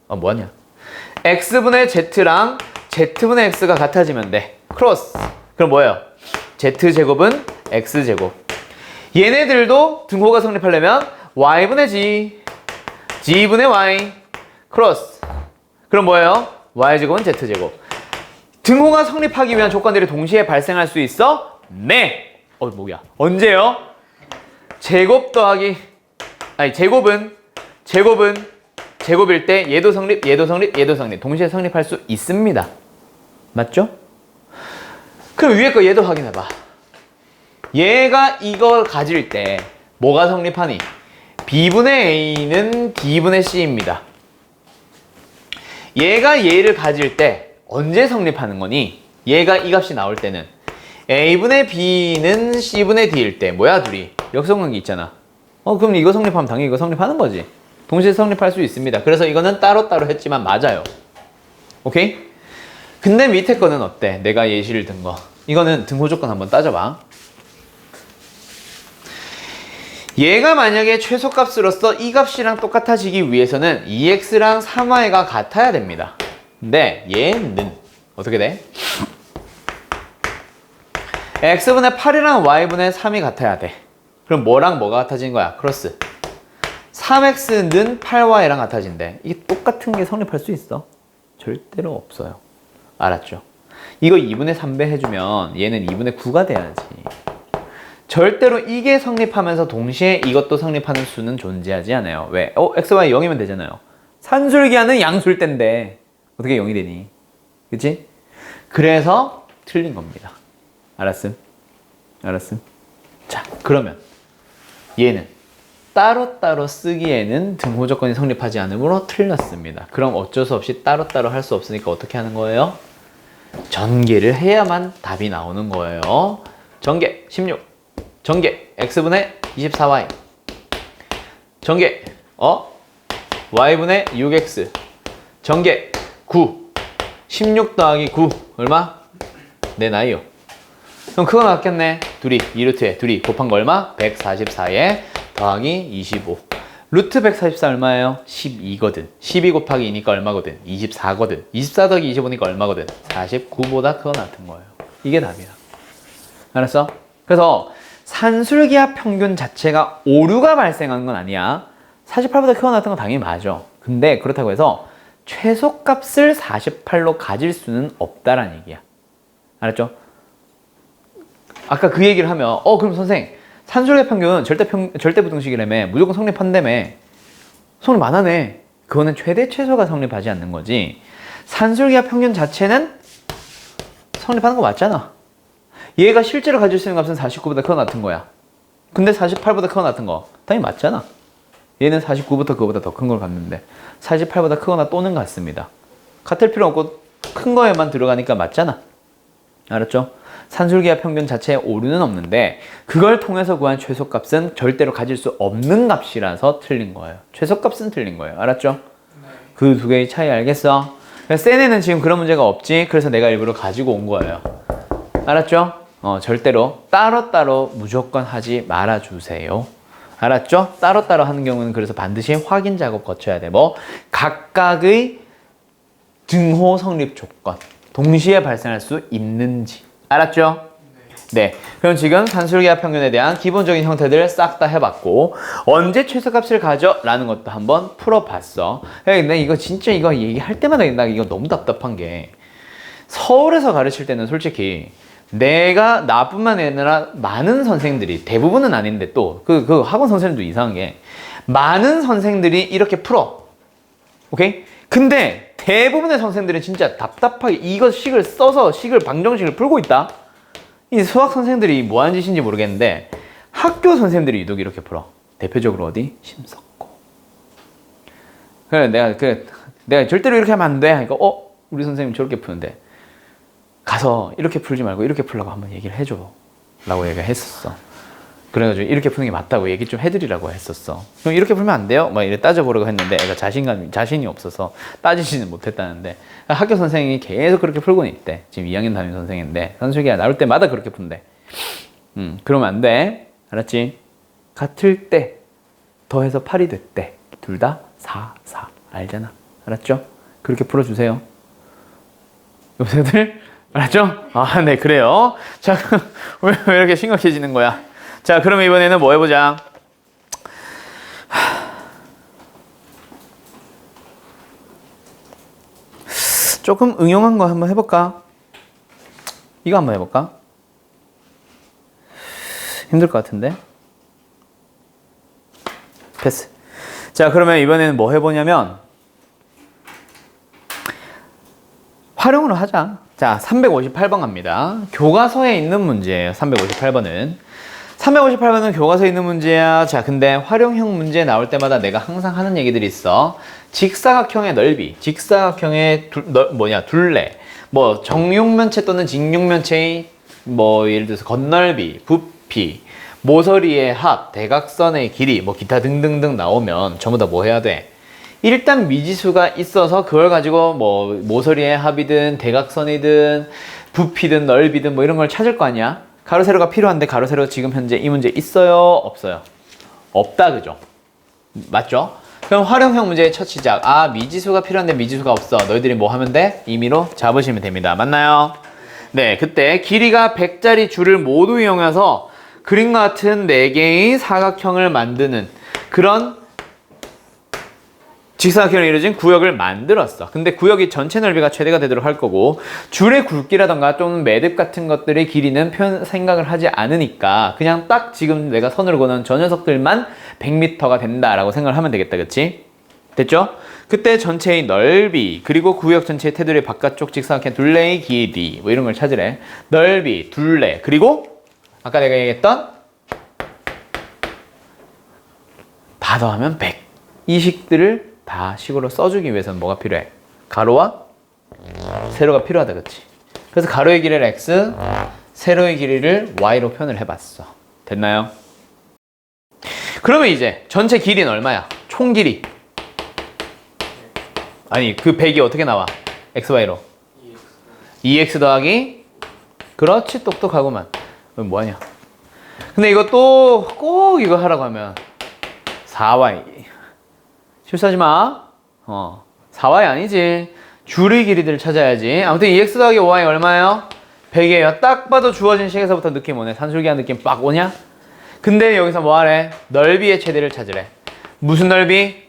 A: 뭐하냐? x분의 z랑 z분의 x가 같아지면 돼. 크로스. 그럼 뭐예요? z제곱은 x제곱. 얘네들도 등호가 성립하려면 y분의 g, g분의 y. 크로스. 그럼 뭐예요? y제곱은 z제곱. 등호가 성립하기 위한 조건들이 동시에 발생할 수 있어? 네! 뭐야? 언제요? 제곱 더하기 제곱은 제곱일 때 얘도 성립, 얘도 성립, 얘도 성립. 동시에 성립할 수 있습니다. 맞죠? 그럼 위에 거 얘도 확인해봐. 얘가 이걸 가질 때 뭐가 성립하니? B분의 A는 D분의 C입니다. 얘가 얘를 가질 때 언제 성립하는 거니? 얘가 이 값이 나올 때는 A분의 B는 C분의 D일 때 뭐야 둘이? 역성관계 있잖아. 그럼 이거 성립하면 당연히 이거 성립하는 거지. 동시에 성립할 수 있습니다. 그래서 이거는 따로따로 했지만 맞아요. 오케이? 근데 밑에 거는 어때? 내가 예시를 든 거. 이거는 등호 조건 한번 따져봐. 얘가 만약에 최소값으로서 이 값이랑 똑같아지기 위해서는 2x랑 3y가 같아야 됩니다. 근데 얘는 어떻게 돼? x분의 8이랑 y분의 3이 같아야 돼. 그럼 뭐랑 뭐가 같아진 거야? 크로스. 3x는 8y랑 같아진대. 이게 똑같은 게 성립할 수 있어? 절대로 없어요. 알았죠? 이거 2분의 3배 해주면 얘는 2분의 9가 돼야지. 절대로 이게 성립하면서 동시에 이것도 성립하는 수는 존재하지 않아요. 왜? xy 0이면 되잖아요. 산술기하는 양술대인데 어떻게 0이 되니? 그치? 그래서 틀린 겁니다. 알았음? 자, 그러면 얘는 따로따로 쓰기에는 등호 조건이 성립하지 않으므로 틀렸습니다. 그럼 어쩔 수 없이 따로따로 할 수 없으니까 어떻게 하는 거예요? 전개를 해야만 답이 나오는 거예요. 전개 16. 전개 x분의 24y. 전개 y분의 6x. 전개 9. 16 더하기 9 얼마? 내 나이요. 그럼 그거 맞겠네. 둘이 2루트에 둘이 곱한 거 얼마? 144에 더하기 25. 루트 144 얼마예요? 12거든. 12 곱하기 2니까 얼마거든? 24거든. 24 더하기 25니까 얼마거든? 49보다 크거나 같은 거예요. 이게 답이야. 알았어? 그래서 산술기압 평균 자체가 오류가 발생한 건 아니야. 48보다 크거나 같은 건 당연히 맞아. 근데 그렇다고 해서 최소값을 48로 가질 수는 없다라는 얘기야. 알았죠? 아까 그 얘기를 하면 그럼 선생 산술기압 평균 절대부등식이라며 무조건 성립한다며. 성립 안 하네. 그거는 최대 최소가 성립하지 않는 거지. 산술기압 평균 자체는 성립하는 거 맞잖아. 얘가 실제로 가질 수 있는 값은 49보다 크거나 같은 거야. 근데 48보다 크거나 같은 거 당연히 맞잖아. 얘는 49부터 그거보다 더 큰 걸 갖는데 48보다 크거나 또는 같습니다. 같을 필요 없고 큰 거에만 들어가니까 맞잖아. 알았죠? 산술기압 평균 자체에 오류는 없는데 그걸 통해서 구한 최소값은 절대로 가질 수 없는 값이라서 틀린 거예요. 최소값은 틀린 거예요. 알았죠? 그 두 개의 차이 알겠어? 센 애는 지금 그런 문제가 없지. 그래서 내가 일부러 가지고 온 거예요. 알았죠? 절대로 따로따로 무조건 하지 말아주세요. 알았죠? 따로따로 하는 경우는 그래서 반드시 확인 작업 거쳐야 돼. 각각의 등호 성립 조건 동시에 발생할 수 있는지. 알았죠? 네. 그럼 지금 산술기압 평균에 대한 기본적인 형태들 싹 다 해봤고 언제 최소값을 가져? 라는 것도 한번 풀어봤어. 근데 이거 진짜 이거 얘기할 때마다 나 이거 너무 답답한 게 서울에서 가르칠 때는 솔직히 내가 나뿐만 아니라 많은 선생들이 대부분은 아닌데 또 그 학원 선생님도 이상한 게 많은 선생들이 이렇게 풀어. 오케이? 근데 대부분의 선생들은 진짜 답답하게 이거 식을 써서 방정식을 풀고 있다. 이 수학 선생들이 뭐 하는 짓인지 모르겠는데 학교 선생들이 유독 이렇게 풀어. 대표적으로 어디? 심석고. 그래 내가 절대로 이렇게 하면 안 돼. 그러니까 우리 선생님 저렇게 푸는데 가서 이렇게 풀지 말고 이렇게 풀라고 한번 얘기를 해줘 라고 얘기를 했었어. 그래가지고 이렇게 푸는 게 맞다고 얘기 좀 해드리라고 했었어. 그럼 이렇게 풀면 안 돼요? 이렇게 따져보려고 했는데 애가 자신이 없어서 따지지는 못했다는데 학교 선생님이 계속 그렇게 풀고는 있대. 지금 2학년 담임 선생인데 산술기가 나올 때마다 그렇게 푼대. 그러면 안 돼. 알았지? 같을 때 더해서 8이 됐대. 둘 다 4 알잖아. 알았죠? 그렇게 풀어주세요. 여보세요들? 알았죠? 네, 그래요. 자, 왜 이렇게 심각해지는 거야? 자, 그러면 이번에는 뭐 해보자. 조금 응용한 거 한번 해볼까? 이거 한번 해볼까? 힘들 것 같은데? 패스. 자, 그러면 이번에는 뭐 해보냐면 활용으로 하자. 자, 358번 갑니다. 교과서에 있는 문제예요. 358번은 교과서에 있는 문제야. 자, 근데 활용형 문제 나올 때마다 내가 항상 하는 얘기들이 있어. 직사각형의 넓이, 직사각형의 둘레, 정육면체 또는 직육면체의 예를 들어서 건널비, 부피, 모서리의 합, 대각선의 길이, 기타 등등등 나오면 전부 다 뭐 해야 돼? 일단 미지수가 있어서 그걸 가지고 모서리의 합이든 대각선이든 부피든 넓이든 이런 걸 찾을 거 아니야? 가로 세로가 필요한데 가로 세로 지금 현재 이 문제 있어요? 없어요? 없다, 그죠? 맞죠? 그럼 활용형 문제의 첫 시작. 미지수가 필요한데 미지수가 없어. 너희들이 뭐 하면 돼? 임의로 잡으시면 됩니다. 맞나요? 네, 그때 길이가 100짜리 줄을 모두 이용해서 그림과 같은 4개의 사각형을 만드는 그런 직사각형으로 이루어진 구역을 만들었어. 근데 구역이 전체 넓이가 최대가 되도록 할 거고 줄의 굵기라던가 또는 매듭 같은 것들의 길이는 생각을 하지 않으니까 그냥 딱 지금 내가 선으로 그어놓은 저 녀석들만 100m가 된다라고 생각을 하면 되겠다. 그치? 됐죠? 그때 전체의 넓이 그리고 구역 전체의 테두리 바깥쪽 직사각형 둘레의 길이 이런 걸 찾으래. 넓이, 둘레 그리고 아까 내가 얘기했던 다 더하면 100 이 식들을 다 식으로 써주기 위해서는 뭐가 필요해? 가로와 세로가 필요하다. 그치? 그래서 가로의 길이를 x, 세로의 길이를 y로 표현을 해봤어. 됐나요? 그러면 이제 전체 길이는 얼마야? 총 길이. 아니 그 100이 어떻게 나와? x, y로 2x 더하기 그렇지 똑똑하구만. 그럼 뭐하냐? 근데 이거 또 꼭 이거 하라고 하면 4y 실수하지 마. 4y 아니지. 줄의 길이들을 찾아야지. 아무튼 2x 더하기 5y 얼마예요? 100이에요. 딱 봐도 주어진 식에서부터 느낌 오네. 산술기한 느낌 빡 오냐? 근데 여기서 뭐 하래? 넓이의 최대를 찾으래. 무슨 넓이?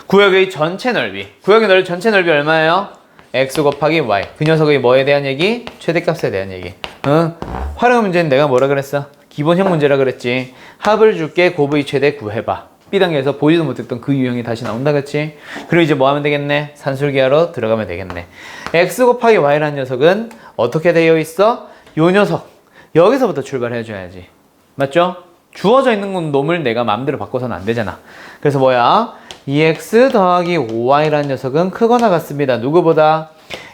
A: 구역의 전체 넓이. 구역의 전체 넓이 얼마예요? x 곱하기 y. 그 녀석의 뭐에 대한 얘기? 최대값에 대한 얘기. 응? 활용 문제는 내가 뭐라 그랬어? 기본형 문제라 그랬지. 합을 줄게 곱의 최대 구해봐. B단계에서 보지도 못했던 그 유형이 다시 나온다 그치? 그리고 이제 뭐 하면 되겠네? 산술기하러 들어가면 되겠네. x 곱하기 y라는 녀석은 어떻게 되어 있어? 요 녀석. 여기서부터 출발해 줘야지. 맞죠? 주어져 있는 놈을 내가 마음대로 바꿔서는 안 되잖아. 그래서 뭐야? 2x 더하기 5y라는 녀석은 크거나 같습니다. 누구보다?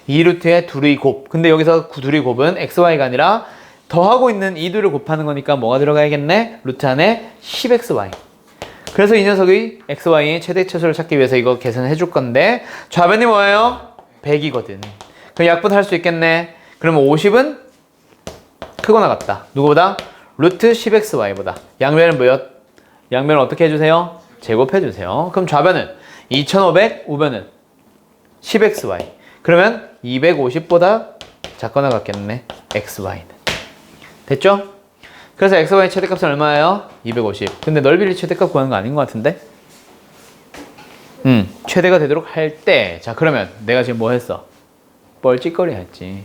A: 2루트의 둘의 곱. 근데 여기서 둘의 곱은 xy가 아니라 더하고 있는 이 둘을 곱하는 거니까 뭐가 들어가야겠네? 루트 안에 10xy. 그래서 이 녀석의 xy의 최대 최소를 찾기 위해서 이거 계산해 줄 건데 좌변이 뭐예요? 100이거든. 그럼 약분할 수 있겠네. 그러면 50은 크거나 같다. 누구보다? 루트 10xy보다. 양변은 뭐요? 양변을 어떻게 해주세요? 제곱해 주세요. 그럼 좌변은 2500, 우변은 10xy. 그러면 250보다 작거나 같겠네. xy는. 됐죠? 그래서 xy 최대값은 얼마예요? 250. 근데 넓이를 최대값 구하는 거 아닌 것 같은데? 최대가 되도록 할 때. 자, 그러면 내가 지금 뭐 했어? 뻘짓거리 했지.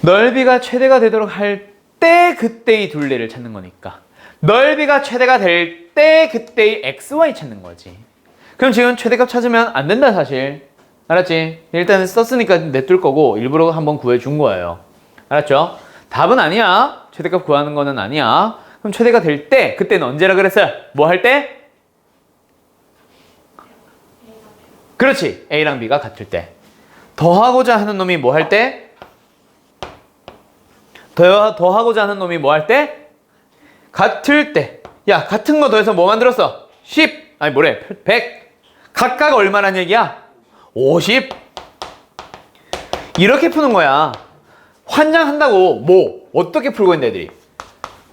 A: 넓이가 최대가 되도록 할 때 그때의 둘레를 찾는 거니까. 넓이가 최대가 될 때 그때의 xy 찾는 거지. 그럼 지금 최대값 찾으면 안 된다 사실. 알았지? 일단은 썼으니까 냅둘 거고 일부러 한번 구해준 거예요. 알았죠? 답은 아니야. 최대값 구하는 거는 아니야. 그럼 최대가 될 때, 그때는 언제라 그랬어요? 뭐 할 때? 그렇지. A랑 B가 같을 때. 더하고자 하는 놈이 뭐 할 때? 더하고자 하는 놈이 뭐 할 때? 같을 때. 야, 같은 거 더해서 뭐 만들었어? 10. 아니, 뭐래? 100. 각각 얼마란 얘기야? 50. 이렇게 푸는 거야. 환장한다고. 뭐? 어떻게 풀고 있는데 애들이?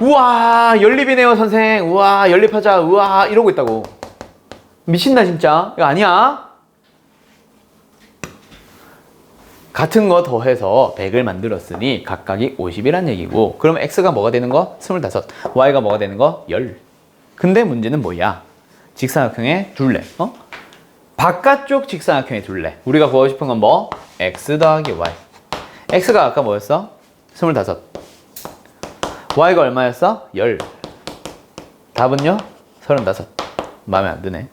A: 우와 연립이네요 선생. 우와 연립하자. 우와 이러고 있다고. 미친다 진짜. 이거 아니야. 같은 거 더해서 100을 만들었으니 각각이 50이란 얘기고 그럼 x가 뭐가 되는 거? 25. y가 뭐가 되는 거? 10. 근데 문제는 뭐야? 직사각형의 둘레. 바깥쪽 직사각형의 둘레. 우리가 구하고 싶은 건 뭐? x 더하기 y. x가 아까 뭐였어? 25. y가 얼마였어? 10. 답은요? 35. 마음에 안 드네.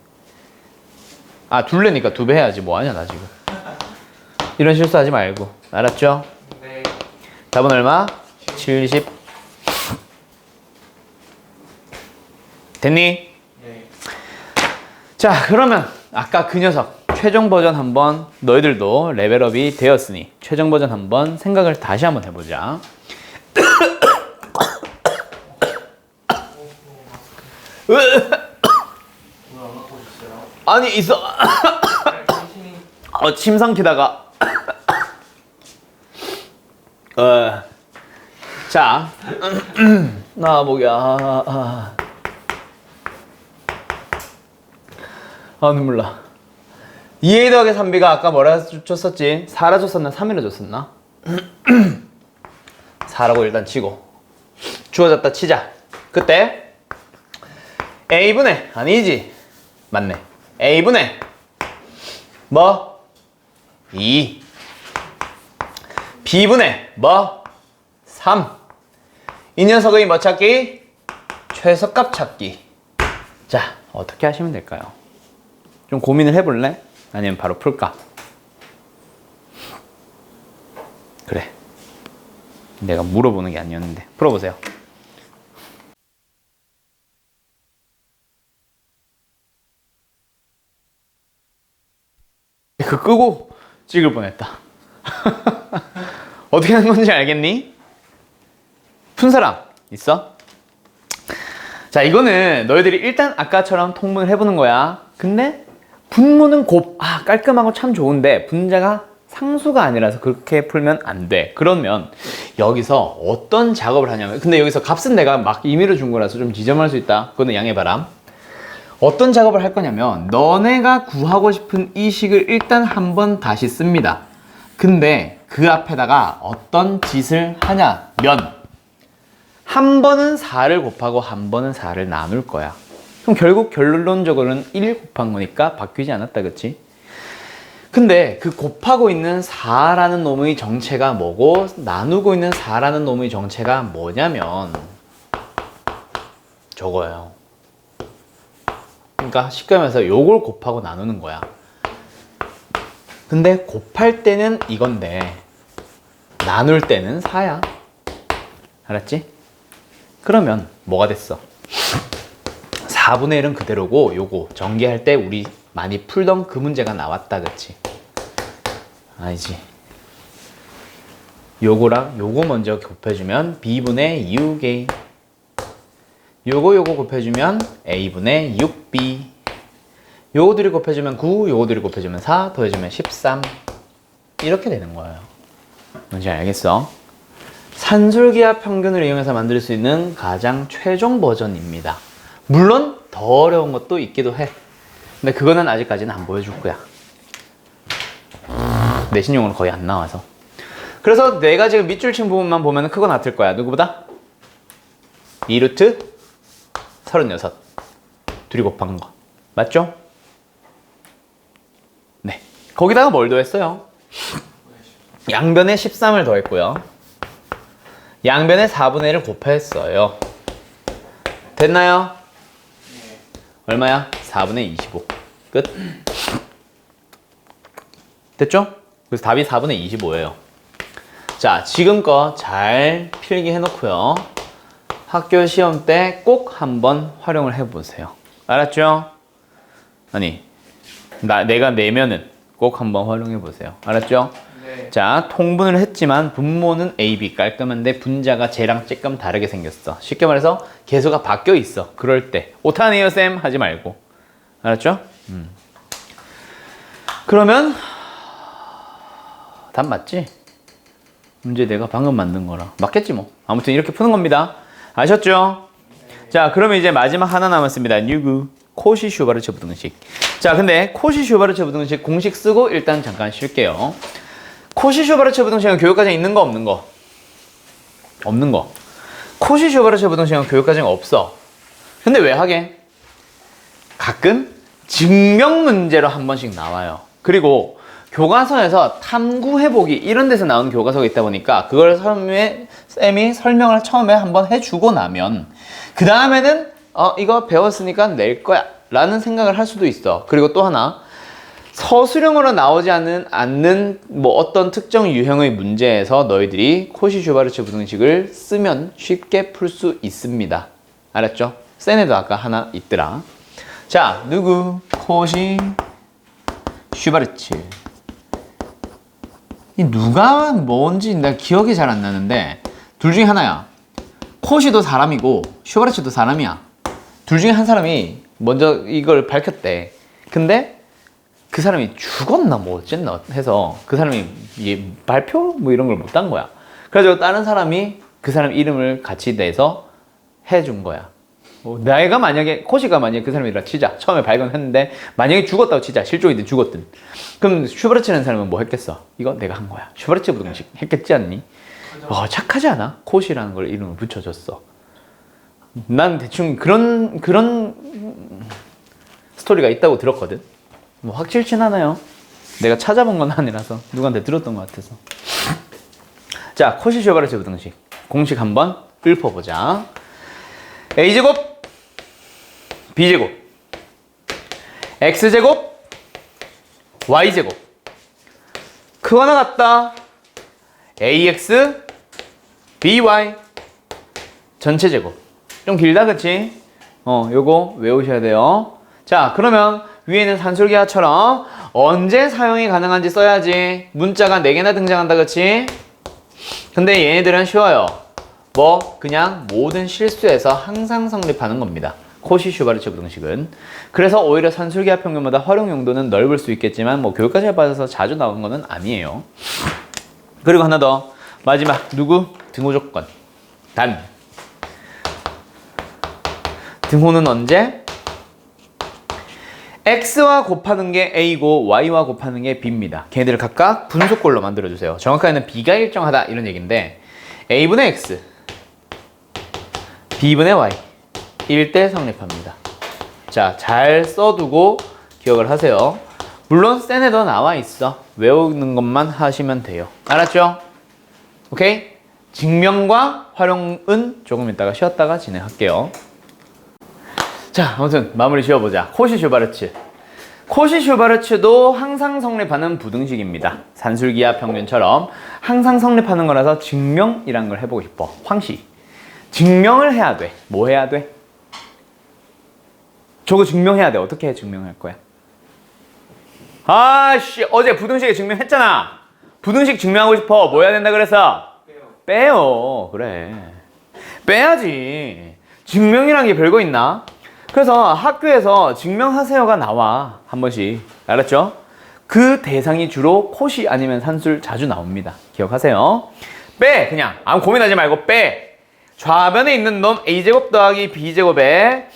A: 아 둘레니까 2배 해야지. 뭐하냐 나 지금. 이런 실수하지 말고. 알았죠?
B: 네.
A: 답은 얼마? 70. 됐니?
B: 네.
A: 자 그러면 아까 그 녀석 최종 버전 한번 너희들도 레벨업이 되었으니 최종 버전 한번 생각을 다시 한번 해보자.
B: 오늘 안 갖고 오셨어요?
A: 아니 있어.
B: 네,
A: 침 삼키다가 자 나와보자. 눈물 나. 2a 더하기 3b가 아까 뭐라 줬었지? 4라 줬었나? 3이라 줬었나? 4라고 일단 치고 주어졌다 치자. 그때 a분의 아니지 맞네. a분의 뭐? 2 b분의 뭐? 3 이 녀석의 뭐 찾기? 최소값 찾기. 자 어떻게 하시면 될까요? 좀 고민을 해볼래? 아니면 바로 풀까? 그래 내가 물어보는 게 아니었는데 풀어보세요. 그 끄고 찍을 뻔했다. 어떻게 하는 건지 알겠니? 푼 사람 있어? 자 이거는 너희들이 일단 아까처럼 통분을 해보는 거야. 근데 분모는 깔끔하고 참 좋은데 분자가 상수가 아니라서 그렇게 풀면 안 돼. 그러면 여기서 어떤 작업을 하냐면 근데 여기서 값은 내가 막 임의로 준 거라서 좀 지저분할 수 있다. 그거는 양해 바람. 어떤 작업을 할 거냐면 너네가 구하고 싶은 이 식을 일단 한번 다시 씁니다. 근데 그 앞에다가 어떤 짓을 하냐면 한 번은 4를 곱하고 한 번은 4를 나눌 거야. 그럼 결국 결론적으로는 1 곱한 거니까 바뀌지 않았다, 그치? 근데 그 곱하고 있는 4라는 놈의 정체가 뭐고 나누고 있는 4라는 놈의 정체가 뭐냐면 저거예요. 그러니까 쉽게 말해서 요걸 곱하고 나누는 거야. 근데 곱할 때는 이건데 나눌 때는 4야. 알았지? 그러면 뭐가 됐어? 4분의 1은 그대로고 요거 전개할 때 우리 많이 풀던 그 문제가 나왔다, 그치? 아니지. 요거랑 요거 먼저 곱해주면 b분의 6a, 요거 곱해주면 a분의 6b, 요거들이 곱해주면 9, 요거들이 곱해주면 4, 더해주면 13 이렇게 되는 거예요. 뭔지 알겠어? 산술기하 평균을 이용해서 만들 수 있는 가장 최종 버전입니다. 물론 더 어려운 것도 있기도 해. 근데 그거는 아직까지는 안 보여줄 거야. 내신용으로 거의 안 나와서. 그래서 내가 지금 밑줄 친 부분만 보면 크고 같을 거야. 누구보다? 2루트 36 둘이 곱한 거 맞죠? 네. 거기다가 뭘 더했어요? 양변에 13을 더했고요. 양변에 4분의 1을 곱했어요. 됐나요? 얼마야? 4분의 25. 끝. 됐죠? 그래서 답이 4분의 25예요. 자, 지금껏 잘 필기해 놓고요. 학교 시험 때 꼭 한번 활용을 해보세요. 알았죠? 아니, 내가 내면은 꼭 한번 활용해 보세요. 알았죠?
B: 네.
A: 자, 통분을 했지만 분모는 A, B 깔끔한데 분자가 쟤랑 조금 다르게 생겼어. 쉽게 말해서 개수가 바뀌어 있어. 그럴 때 오타네요 쌤 하지 말고. 알았죠? 그러면 답 맞지? 문제 내가 방금 만든 거라 맞겠지 뭐. 아무튼 이렇게 푸는 겁니다. 아셨죠? 자, 그러면 이제 마지막 하나 남았습니다. 누구? 코시-슈바르체 부등식. 자, 근데 코시-슈바르체 부등식 공식 쓰고 일단 잠깐 쉴게요. 코시-슈바르체 부등식은 교육과정에 있는 거 없는 거? 없는 거. 코시-슈바르체 부등식은 교육과정에 없어. 근데 왜 하게? 가끔 증명 문제로 한 번씩 나와요. 그리고 교과서에서 탐구해보기 이런 데서 나오는 교과서가 있다 보니까 그걸 쌤이 설명을 처음에 한번 해주고 나면 그 다음에는 이거 배웠으니까 낼 거야 라는 생각을 할 수도 있어. 그리고 또 하나, 서술형으로 나오지 않는 뭐 어떤 특정 유형의 문제에서 너희들이 코시-슈바르체 부등식을 쓰면 쉽게 풀 수 있습니다. 알았죠? 쌤에도 아까 하나 있더라. 자, 누구? 코시-슈바르체. 이 누가 뭔지 내가 기억이 잘 안 나는데 둘 중에 하나야. 코시도 사람이고 슈바르체도 사람이야. 둘 중에 한 사람이 먼저 이걸 밝혔대. 근데 그 사람이 죽었나 뭐 어쨌나 해서 그 사람이 발표 뭐 이런 걸 못한 거야. 그래서 다른 사람이 그 사람 이름을 같이 내서 해준 거야. 내가 만약에 코시가 만약에 그 사람이라 치자. 처음에 발견했는데 만약에 죽었다고 치자. 실종이든 죽었든. 그럼 슈바르체라는 사람은 뭐 했겠어? 이거 내가 한 거야. 슈바르체 부등식 했겠지 않니? 착하지 않아? 코시라는 걸 이름을 붙여줬어. 난 대충 그런 스토리가 있다고 들었거든. 뭐 확실치 않아요. 내가 찾아본 건 아니라서 누구한테 들었던 것 같아서. 자, 코시-슈바르체 부등식 공식 한번 읊어보자. a제곱, b제곱, x제곱, y제곱. 크거나 같다. ax, by 전체 제곱. 좀 길다, 그치? 요거 외우셔야 돼요. 자, 그러면 위에는 산술기하처럼 언제 사용이 가능한지 써야지. 문자가 4개나 등장한다, 그치? 근데 얘네들은 쉬워요. 그냥 모든 실수에서 항상 성립하는 겁니다. 코시-슈바르체 부등식은. 그래서 오히려 산술기하 평균보다 활용 용도는 넓을 수 있겠지만 교육과정에 빠져서 자주 나오는 거는 아니에요. 그리고 하나 더. 마지막 누구? 등호 조건. 단. 등호는 언제? x와 곱하는 게 a고 y와 곱하는 게 b입니다. 걔네들을 각각 분수꼴로 만들어주세요. 정확하게는 b가 일정하다 이런 얘기인데 a분의 x, b분의 y 1대 성립합니다. 자, 잘 써두고 기억을 하세요. 물론 센에도 나와 있어. 외우는 것만 하시면 돼요. 알았죠? 오케이? 증명과 활용은 조금 이따가 쉬었다가 진행할게요. 자, 아무튼 마무리 지어보자. 코시-슈바르츠. 코시-슈바르츠도 항상 성립하는 부등식입니다. 산술기하 평균처럼 항상 성립하는 거라서 증명이란 걸 해보고 싶어. 황시. 증명을 해야 돼. 뭐 해야 돼? 저거 증명해야 돼. 어떻게 증명할 거야? 아씨, 어제 부등식에 증명했잖아. 부등식 증명하고 싶어. 뭐 해야 된다 그랬어? 빼요. 그래. 빼야지. 증명이란 게 별거 있나? 그래서 학교에서 증명하세요가 나와. 한 번씩. 알았죠? 그 대상이 주로 코시 아니면 산술 자주 나옵니다. 기억하세요. 빼. 그냥. 아무 고민하지 말고 빼. 좌변에 있는 놈 a제곱 더하기 b제곱에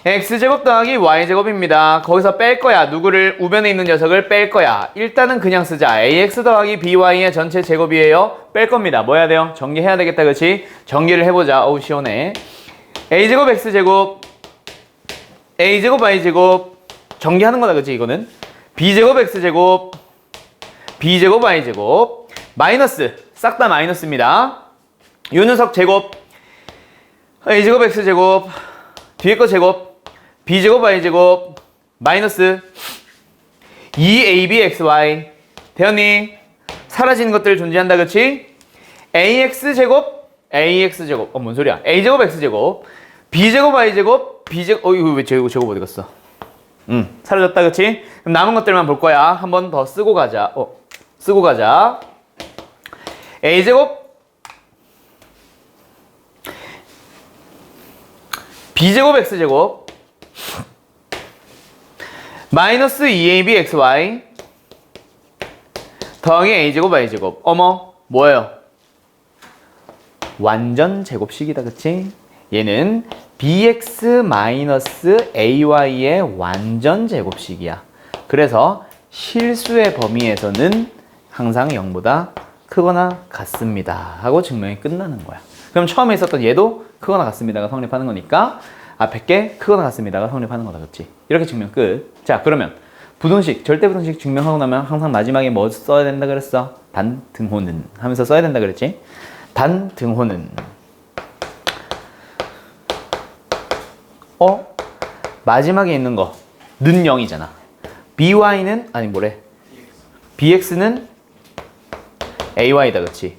A: x제곱 더하기 y제곱입니다. 거기서 뺄 거야. 누구를? 우변에 있는 녀석을 뺄 거야. 일단은 그냥 쓰자. ax 더하기 by의 전체 제곱이에요. 뺄 겁니다. 뭐 해야 돼요? 전개해야 되겠다. 그치? 전개를 해보자. 어우 시원해. a제곱 x제곱 a제곱 y제곱 전개하는 거다. 그치? 이거는 b제곱 x제곱 b제곱 y제곱 마이너스 싹 다 마이너스입니다. 요 녀석 제곱 a제곱 x제곱 뒤에 거 제곱 b제곱 y제곱 마이너스 2abxy 되었니? 사라지는 것들 존재한다. 그치? ax제곱 ax제곱 뭔 소리야? a제곱 x제곱 b제곱 y제곱 b제곱 이거 왜 제곱 어디 갔어? 사라졌다. 그치? 그럼 남은 것들만 볼 거야. 한 번 더 쓰고 가자. 쓰고 가자. a제곱 b제곱 x제곱 마이너스 2abxy 더하기 a제곱 y제곱. 어머 뭐예요? 완전 제곱식이다. 그치? 얘는 bx 마이너스 ay의 완전 제곱식이야. 그래서 실수의 범위에서는 항상 0보다 크거나 같습니다 하고 증명이 끝나는 거야. 그럼 처음에 있었던 얘도 크거나 같습니다가 성립하는 거니까 앞에 게 크거나 같습니다가 성립하는 거다. 그치? 이렇게 증명 끝. 자, 그러면 부등식, 절대부등식 증명하고 나면 항상 마지막에 뭐 써야 된다 그랬어? 단등호는 하면서 써야 된다 그랬지? 단등호는 마지막에 있는 거 는 0이잖아. by는 아니 뭐래? bx는 ay다. 그치?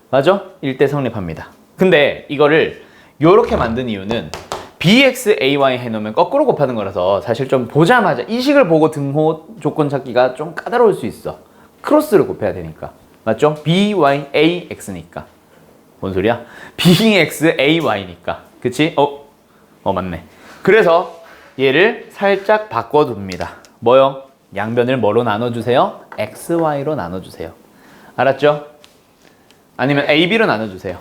A: 맞아? 1대 성립합니다. 근데 이거를 요렇게 만든 이유는 bx, ay 해놓으면 거꾸로 곱하는 거라서 사실 좀 보자마자 이 식을 보고 등호 조건 찾기가 좀 까다로울 수 있어. 크로스를 곱해야 되니까. 맞죠? by, ax니까. 뭔 소리야? bx, ay니까. 그치? 맞네. 그래서 얘를 살짝 바꿔둡니다. 뭐요? 양변을 뭐로 나눠주세요? xy로 나눠주세요. 알았죠? 아니면 ab로 나눠주세요.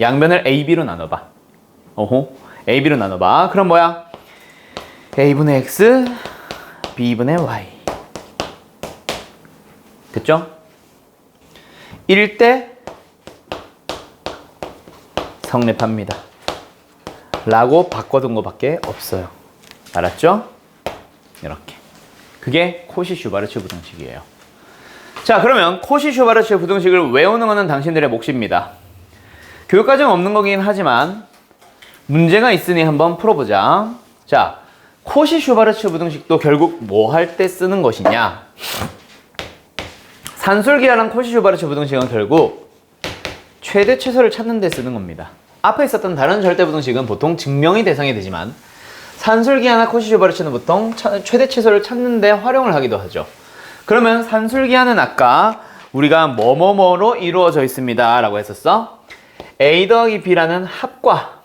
A: 양변을 ab로 나눠봐. ab로 나눠봐. 그럼 뭐야? a분의 x, b분의 y. 됐죠? 1대 성립합니다. 라고 바꿔둔 거밖에 없어요. 알았죠? 이렇게. 그게 코시-슈바르츠 부등식이에요. 자, 그러면 코시-슈바르츠 부등식을 외우는 것은 당신들의 몫입니다. 교육과정 없는 거긴 하지만 문제가 있으니 한번 풀어보자. 자, 코시-슈바르츠 부등식도 결국 뭐 할 때 쓰는 것이냐? 산술기하랑 코시-슈바르츠 부등식은 결국 최대 최소를 찾는 데 쓰는 겁니다. 앞에 있었던 다른 절대 부등식은 보통 증명이 대상이 되지만 산술기하나 코시-슈바르츠는 보통 최대 최소를 찾는 데 활용을 하기도 하죠. 그러면 산술기하는 아까 우리가 뭐뭐뭐로 이루어져 있습니다 라고 했었어. a 더하기 b라는 합과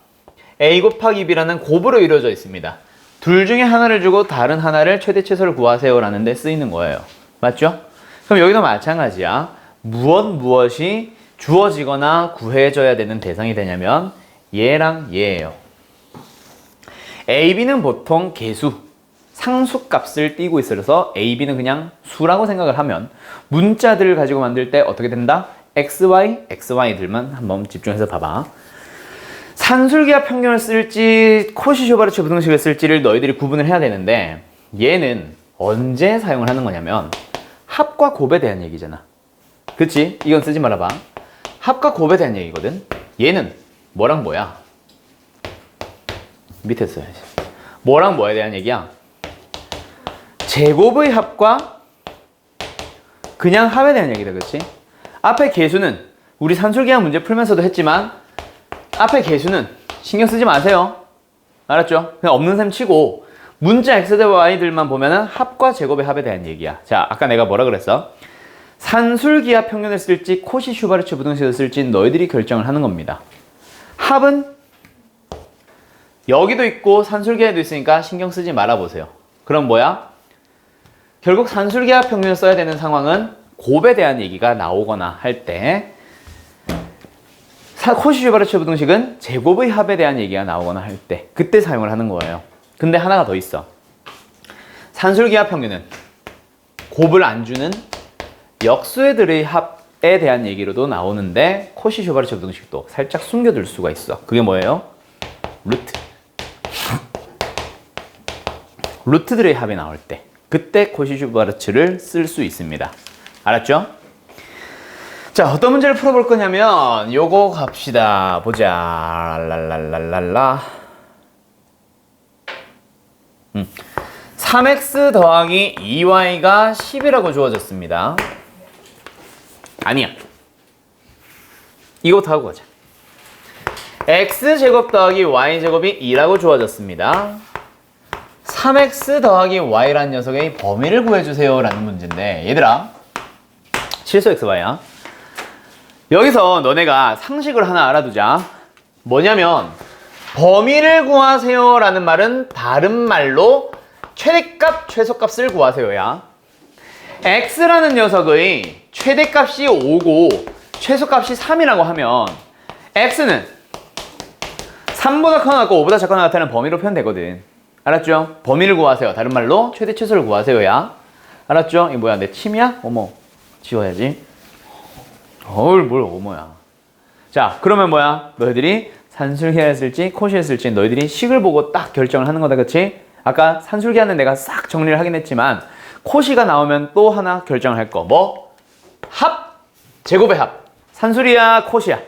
A: a 곱하기 b라는 곱으로 이루어져 있습니다. 둘 중에 하나를 주고 다른 하나를 최대 최소를 구하세요 라는 데 쓰이는 거예요. 맞죠? 그럼 여기도 마찬가지야. 무엇이 주어지거나 구해져야 되는 대상이 되냐면 얘랑 얘예요. a, b는 보통 개수, 상수값을 띄고 있어서 a, b는 그냥 수라고 생각을 하면 문자들을 가지고 만들 때 어떻게 된다? xy들만 한번 집중해서 봐봐. 산술기하 평균을 쓸지 코시-슈바르츠 부등식을 쓸지를 너희들이 구분을 해야 되는데 얘는 언제 사용을 하는 거냐면 합과 곱에 대한 얘기잖아. 그치? 이건 쓰지 말아봐. 합과 곱에 대한 얘기거든. 얘는 뭐랑 뭐야? 밑에 써야지. 뭐랑 뭐에 대한 얘기야? 제곱의 합과 그냥 합에 대한 얘기다. 그치? 앞에 개수는 우리 산술기하 문제 풀면서도 했지만 앞에 개수는 신경 쓰지 마세요. 알았죠? 그냥 없는 셈 치고 문자 x 대 y들만 보면은 합과 제곱의 합에 대한 얘기야. 자, 아까 내가 뭐라 그랬어? 산술기하 평균을 쓸지 코시-슈바르츠 부등식을 쓸지 너희들이 결정을 하는 겁니다. 합은 여기도 있고 산술기하에도 있으니까 신경 쓰지 말아보세요. 그럼 뭐야? 결국 산술기하 평균을 써야 되는 상황은 곱에 대한 얘기가 나오거나 할 때 코시-슈바르츠 부등식은 제곱의 합에 대한 얘기가 나오거나 할 때 그때 사용을 하는 거예요. 근데 하나가 더 있어. 산술기하 평균은 곱을 안 주는 역수애들의 합에 대한 얘기로도 나오는데 코시-슈바르츠 부등식도 살짝 숨겨둘 수가 있어. 그게 뭐예요? 루트들의 합이 나올 때 그때 코시-슈바르츠를 쓸 수 있습니다. 알았죠? 자, 어떤 문제를 풀어볼 거냐면 요거 갑시다. 보자. 랄랄랄랄라. 3x 더하기 2y가 10이라고 주어졌습니다. 아니야. 이거부터 하고 가자. x제곱 더하기 y제곱이 2라고 주어졌습니다. 3x 더하기 y라는 녀석의 범위를 구해주세요 라는 문제인데 얘들아 실수 xy야. 여기서 너네가 상식을 하나 알아두자. 뭐냐면 범위를 구하세요 라는 말은 다른 말로 최대값, 최소값을 구하세요야. x라는 녀석의 최대값이 5고 최소값이 3이라고 하면 x는 3보다 커나 같고 5보다 작거나 같다는 범위로 표현되거든. 알았죠? 범위를 구하세요. 다른 말로 최대 최소를 구하세요야. 알았죠? 이거 뭐야? 내 침이야? 어머, 지워야지. 뭘 어머야. 자, 그러면 뭐야? 너희들이 산술기하에 쓸지 코시에 쓸지 너희들이 식을 보고 딱 결정을 하는 거다. 그치? 아까 산술기하는 내가 싹 정리를 하긴 했지만 코시가 나오면 또 하나 결정을 할 거. 뭐? 합! 제곱의 합. 산술이야, 코시야?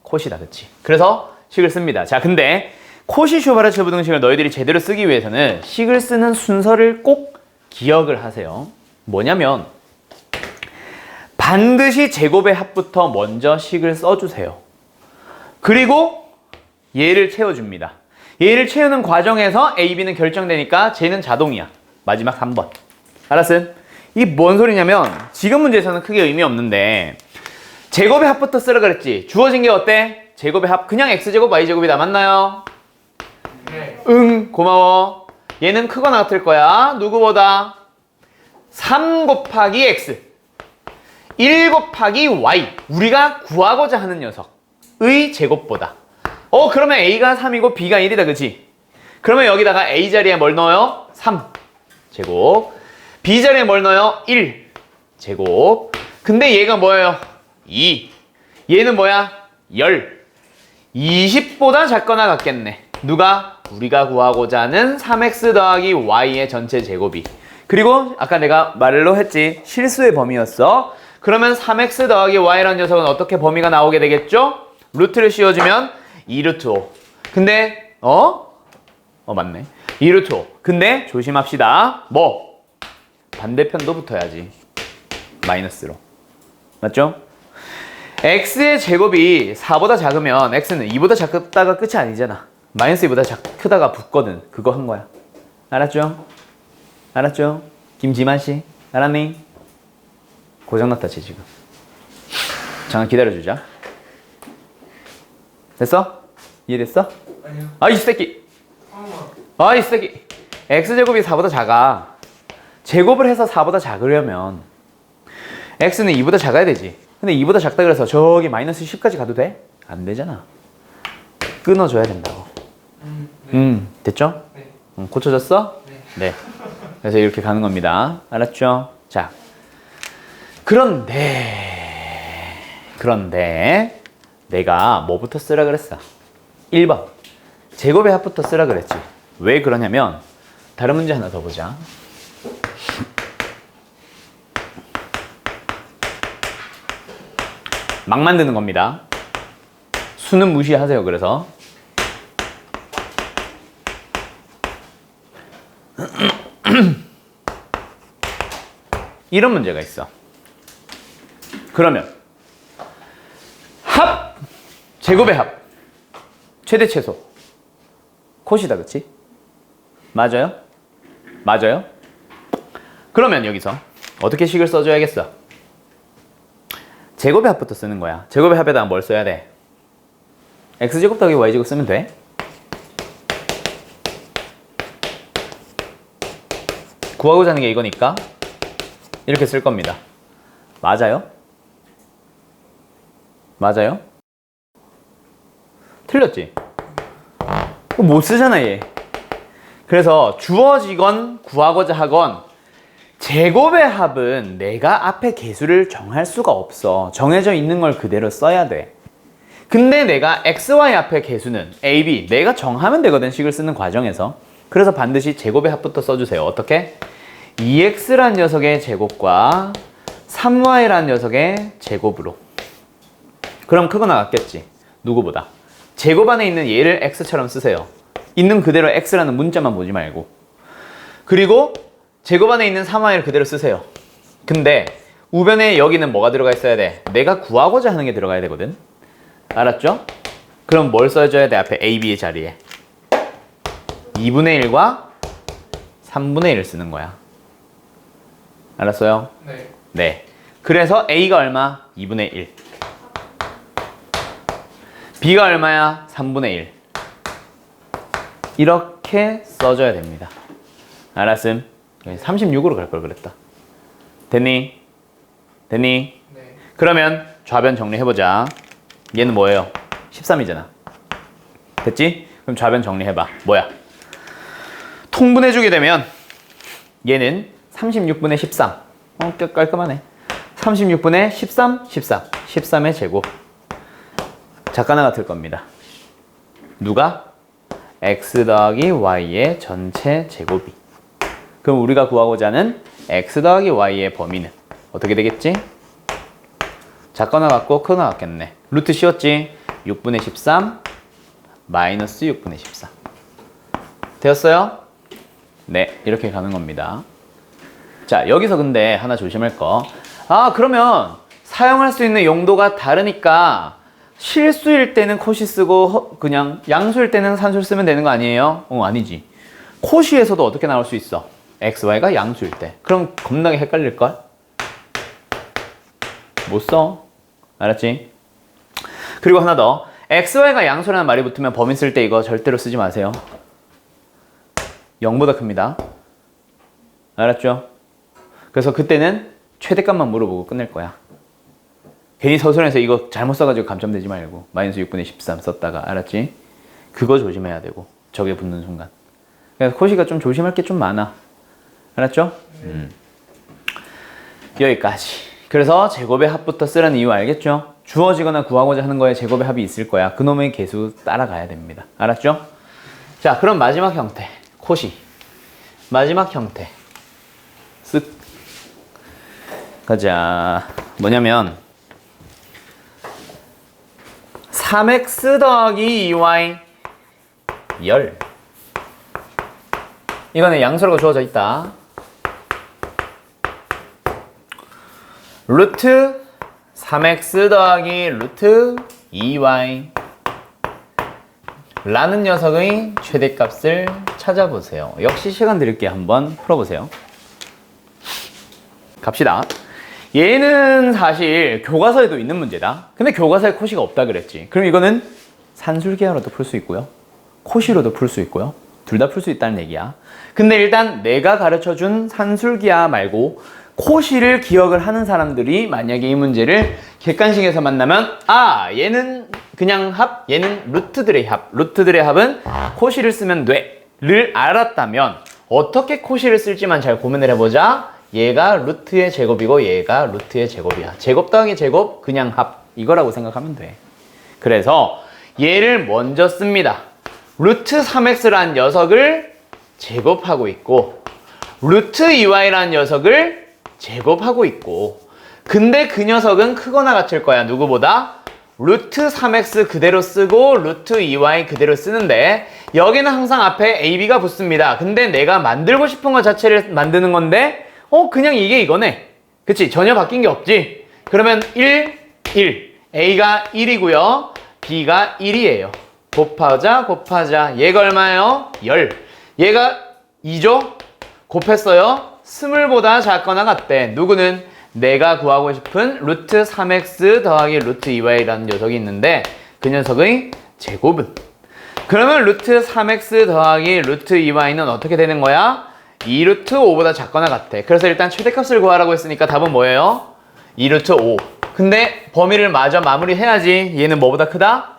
A: 코시다. 그치? 그래서 식을 씁니다. 자, 근데 코시-슈바르츠 부등식을 너희들이 제대로 쓰기 위해서는 식을 쓰는 순서를 꼭 기억을 하세요. 뭐냐면 반드시 제곱의 합부터 먼저 식을 써주세요. 그리고 얘를 채워줍니다. 얘를 채우는 과정에서 A, B는 결정되니까 쟤는 자동이야. 마지막 3번. 알았음? 이게 뭔 소리냐면 지금 문제에서는 크게 의미 없는데 제곱의 합부터 쓰라 그랬지. 주어진 게 어때? 제곱의 합. 그냥 X제곱, Y제곱이 남았나요?
B: 네.
A: 응, 고마워. 얘는 크거나 같을 거야. 누구보다? 3 곱하기 X. 1 곱하기 Y. 우리가 구하고자 하는 녀석의 제곱보다. 그러면 A가 3이고 B가 1이다. 그치? 그러면 여기다가 A 자리에 뭘 넣어요? 3 제곱. B 자리에 뭘 넣어요? 1 제곱. 근데 얘가 뭐예요? 2. 얘는 뭐야? 10. 20보다 작거나 같겠네. 누가? 우리가 구하고자 하는 3x 더하기 y의 전체 제곱이. 그리고 아까 내가 말로 했지. 실수의 범위였어. 그러면 3x 더하기 y라는 녀석은 어떻게 범위가 나오게 되겠죠? 루트를 씌워주면 2루트 5. 근데 맞네. 2루트 5. 근데 조심합시다. 뭐? 반대편도 붙어야지. 마이너스로. 맞죠? x의 제곱이 4보다 작으면 x는 2보다 작다가 끝이 아니잖아. 마이너스 2보다 크다가 붙거든. 그거 한 거야. 알았죠? 알았죠? 김지만 씨. 알았니? 고장났다 쟤 지금. 잠깐 기다려주자. 됐어? 이해됐어?
B: 아니요.
A: 아, 이 새끼. 아, 이 새끼. x제곱이 4보다 작아. 제곱을 해서 4보다 작으려면 x는 2보다 작아야 되지. 근데 2보다 작다 그래서 저기 마이너스 10까지 가도 돼? 안 되잖아. 끊어줘야 된다고.
B: 네.
A: 됐죠?
B: 네.
A: 고쳐졌어?
B: 네.
A: 네. 그래서 이렇게 가는 겁니다. 알았죠? 자. 그런데 내가 뭐부터 쓰라 그랬어? 1번. 제곱의 합부터 쓰라 그랬지. 왜 그러냐면 다른 문제 하나 더 보자. 막 만드는 겁니다. 수는 무시하세요. 그래서 이런 문제가 있어. 그러면 합! 제곱의 합 최대 최소 콧이다. 그치? 맞아요? 맞아요? 그러면 여기서 어떻게 식을 써줘야겠어? 제곱의 합부터 쓰는 거야. 제곱의 합에다가 뭘 써야 돼? x제곱 더하기 y제곱 쓰면 돼. 구하고자 하는 게 이거니까 이렇게 쓸 겁니다. 맞아요? 맞아요? 틀렸지? 못 쓰잖아 얘. 그래서 주어지건 구하고자 하건 제곱의 합은 내가 앞에 개수를 정할 수가 없어. 정해져 있는 걸 그대로 써야 돼. 근데 내가 x, y 앞에 개수는 a, b 내가 정하면 되거든. 식을 쓰는 과정에서. 그래서 반드시 제곱의 합부터 써주세요. 어떻게? 2x란 녀석의 제곱과 3y란 녀석의 제곱으로. 그럼 크거나 같겠지. 누구보다. 제곱 안에 있는 얘를 x처럼 쓰세요. 있는 그대로 x라는 문자만 보지 말고. 그리고 제곱 안에 있는 3y를 그대로 쓰세요. 근데 우변에 여기는 뭐가 들어가 있어야 돼? 내가 구하고자 하는 게 들어가야 되거든. 알았죠? 그럼 뭘 써줘야 돼? 앞에 a, b의 자리에 2분의 1과 3분의 1을 쓰는 거야. 알았어요?
B: 네.
A: 네. 그래서 a가 얼마? 2분의 1. b가 얼마야? 3분의 1. 이렇게 써줘야 됩니다. 알았음? 36으로 갈 걸 그랬다. 됐니? 됐니?
B: 네.
A: 그러면 좌변 정리해보자. 얘는 뭐예요? 13이잖아. 됐지? 그럼 좌변 정리해봐. 뭐야? 통분해주게 되면 얘는 36분의 13. 깔끔하네. 36분의 13, 13. 13의 제곱. 작가나 같을 겁니다. 누가? x 더하기 y의 전체 제곱이. 그럼 우리가 구하고자 하는 x 더하기 y의 범위는 어떻게 되겠지? 작거나 같고 크거나 같겠네. 루트 씌웠지? 6분의 13 마이너스 6분의 13 되었어요? 네, 이렇게 가는 겁니다. 자, 여기서 근데 하나 조심할 거. 그러면 사용할 수 있는 용도가 다르니까 실수일 때는 코시 쓰고 그냥 양수일 때는 산수를 쓰면 되는 거 아니에요? 아니지. 코시에서도 어떻게 나올 수 있어? x, y가 양수일 때. 그럼 겁나게 헷갈릴걸? 못 써. 알았지? 그리고 하나 더. x, y가 양수라는 말이 붙으면 범위 쓸 때 이거 절대로 쓰지 마세요. 0보다 큽니다. 알았죠? 그래서 그때는 최대값만 물어보고 끝낼 거야. 괜히 서술에서 이거 잘못 써가지고 감점되지 말고 마이너스 6분의 13 썼다가. 알았지? 그거 조심해야 되고 저게 붙는 순간. 그래서 코시가 좀 조심할 게 좀 많아. 알았죠? 여기까지. 그래서 제곱의 합부터 쓰라는 이유 알겠죠? 주어지거나 구하고자 하는 거에 제곱의 합이 있을 거야. 그놈의 개수 따라가야 됩니다. 알았죠? 자, 그럼 마지막 형태. 코시. 마지막 형태. 쓱. 가자. 뭐냐면 3x 더하기 2y 열. 이거는 양수라고 주어져 있다. 루트 3x 더하기 루트 2y 라는 녀석의 최대값을 찾아보세요. 역시 시간 드릴게요. 한번 풀어보세요. 갑시다. 얘는 사실 교과서에도 있는 문제다. 근데 교과서에 코시가 없다 그랬지. 그럼 이거는 산술기하로도 풀 수 있고요. 코시로도 풀 수 있고요. 둘 다 풀 수 있다는 얘기야. 근데 일단 내가 가르쳐준 산술기하 말고 코시를 기억을 하는 사람들이 만약에 이 문제를 객관식에서 만나면 얘는 그냥 합, 얘는 루트들의 합. 루트들의 합은 코시를 쓰면 돼. 를 알았다면 어떻게 코시를 쓸지만 잘 고민을 해보자. 얘가 루트의 제곱이고 얘가 루트의 제곱이야. 제곱 더하기 제곱 그냥 합 이거라고 생각하면 돼. 그래서 얘를 먼저 씁니다. 루트 3x라는 녀석을 제곱하고 있고 루트 2y라는 녀석을 제곱하고 있고 근데 그 녀석은 크거나 같을 거야. 누구보다? 루트 3x 그대로 쓰고 루트 2y 그대로 쓰는데 여기는 항상 앞에 ab가 붙습니다. 근데 내가 만들고 싶은 것 자체를 만드는 건데 그냥 이게 이거네. 그치? 전혀 바뀐 게 없지? 그러면 1, 1 a가 1이고요 b가 1이에요. 곱하자 얘가 얼마예요? 10 얘가 2죠? 곱했어요? 20보다 작거나 같대. 누구는? 내가 구하고 싶은 루트 3x 더하기 루트 2y라는 녀석이 있는데 그 녀석의 제곱은? 그러면 루트 3x 더하기 루트 2y는 어떻게 되는 거야? 2루트 5보다 작거나 같아. 그래서 일단 최대값을 구하라고 했으니까 답은 뭐예요? 2루트 5. 근데 범위를 마저 마무리해야지. 얘는 뭐보다 크다?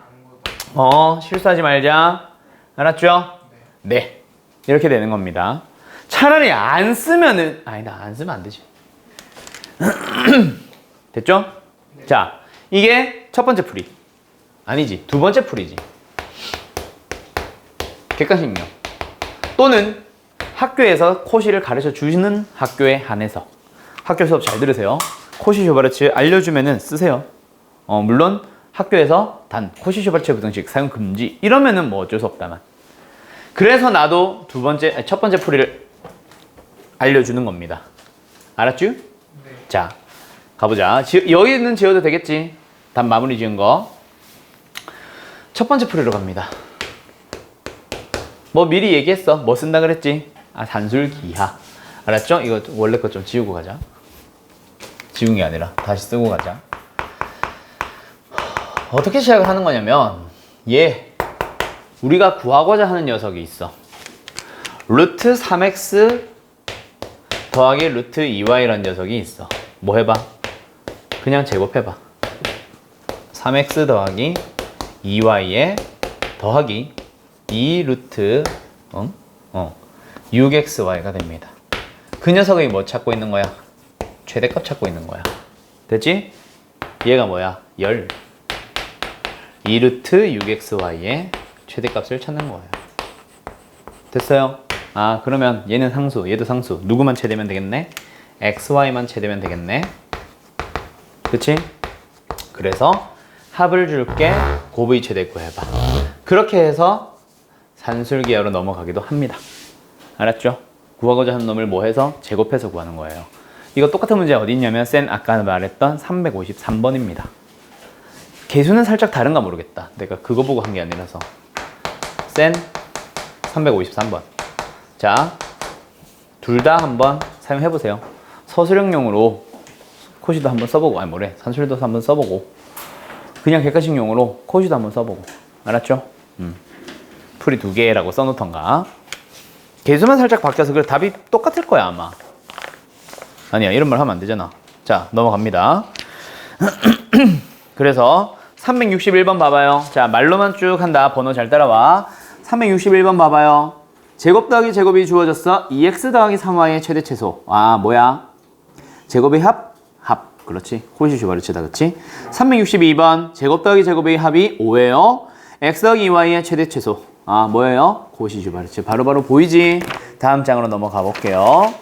A: 실수하지 말자. 알았죠? 네. 이렇게 되는 겁니다. 차라리 안 쓰면은 아니다. 안 쓰면 안 되지. 됐죠? 네. 자, 이게 첫 번째 풀이. 아니지, 두 번째 풀이지. 객관식명. 또는 학교에서 코시를 가르쳐 주시는 학교에 한해서. 학교 수업 잘 들으세요. 코시 슈바르츠 알려주면은 쓰세요. 물론 학교에서 단 코시 슈바르츠 부등식 사용 금지 이러면은 뭐 어쩔 수 없다만. 그래서 나도 첫 번째 풀이를 알려주는 겁니다. 알았죠? 네. 자, 가보자. 여기는 지워도 되겠지? 답 마무리 지은 거. 첫 번째 풀이로 갑니다. 뭐 미리 얘기했어. 뭐 쓴다 그랬지? 산술기하. 알았죠? 이거 원래 거 좀 지우고 가자. 지운 게 아니라 다시 쓰고 가자. 어떻게 시작을 하는 거냐면 우리가 구하고자 하는 녀석이 있어. 루트 3x 더하기 루트 2y라는 녀석이 있어. 뭐 해봐? 그냥 제곱해봐. 3x 더하기 2y에 더하기 2루트 6xy가 됩니다. 그 녀석이 뭐 찾고 있는 거야? 최대값 찾고 있는 거야. 됐지? 얘가 뭐야? 10. 2루트 6xy의 최대값을 찾는 거예요. 됐어요? 그러면 얘는 상수, 얘도 상수. 누구만 최대면 되겠네? xy만 최대면 되겠네. 그치? 그래서 합을 줄게 곱의 최대 구해봐. 그렇게 해서 산술기하로 넘어가기도 합니다. 알았죠? 구하고자 하는 놈을 뭐 해서? 제곱해서 구하는 거예요. 이거 똑같은 문제 어디 있냐면 아까 말했던 353번입니다. 개수는 살짝 다른가 모르겠다. 내가 그거 보고 한 게 아니라서. 353번. 자, 둘 다 한번 사용해보세요. 서술형용으로 코시도 한번 써보고, 산술도 한번 써보고, 그냥 객관식용으로 코시도 한번 써보고. 알았죠? 풀이 2개라고 써놓던가. 개수만 살짝 바뀌어서 그래 답이 똑같을 거야 아마. 아니야, 이런 말 하면 안 되잖아. 자, 넘어갑니다. 그래서 361번 봐봐요. 자, 말로만 쭉 한다. 번호 잘 따라와. 361번 봐봐요. 제곱 더하기 제곱이 주어졌어. 2x 더하기 3y의 최대 최소. 뭐야? 제곱의 합? 합. 그렇지. 코시 슈바르츠다. 그렇지? 362번. 제곱 더하기 제곱의 합이 5예요. x 더하기 2y의 최대 최소. 뭐예요? 코시 슈바르츠. 바로바로 보이지? 다음 장으로 넘어가 볼게요.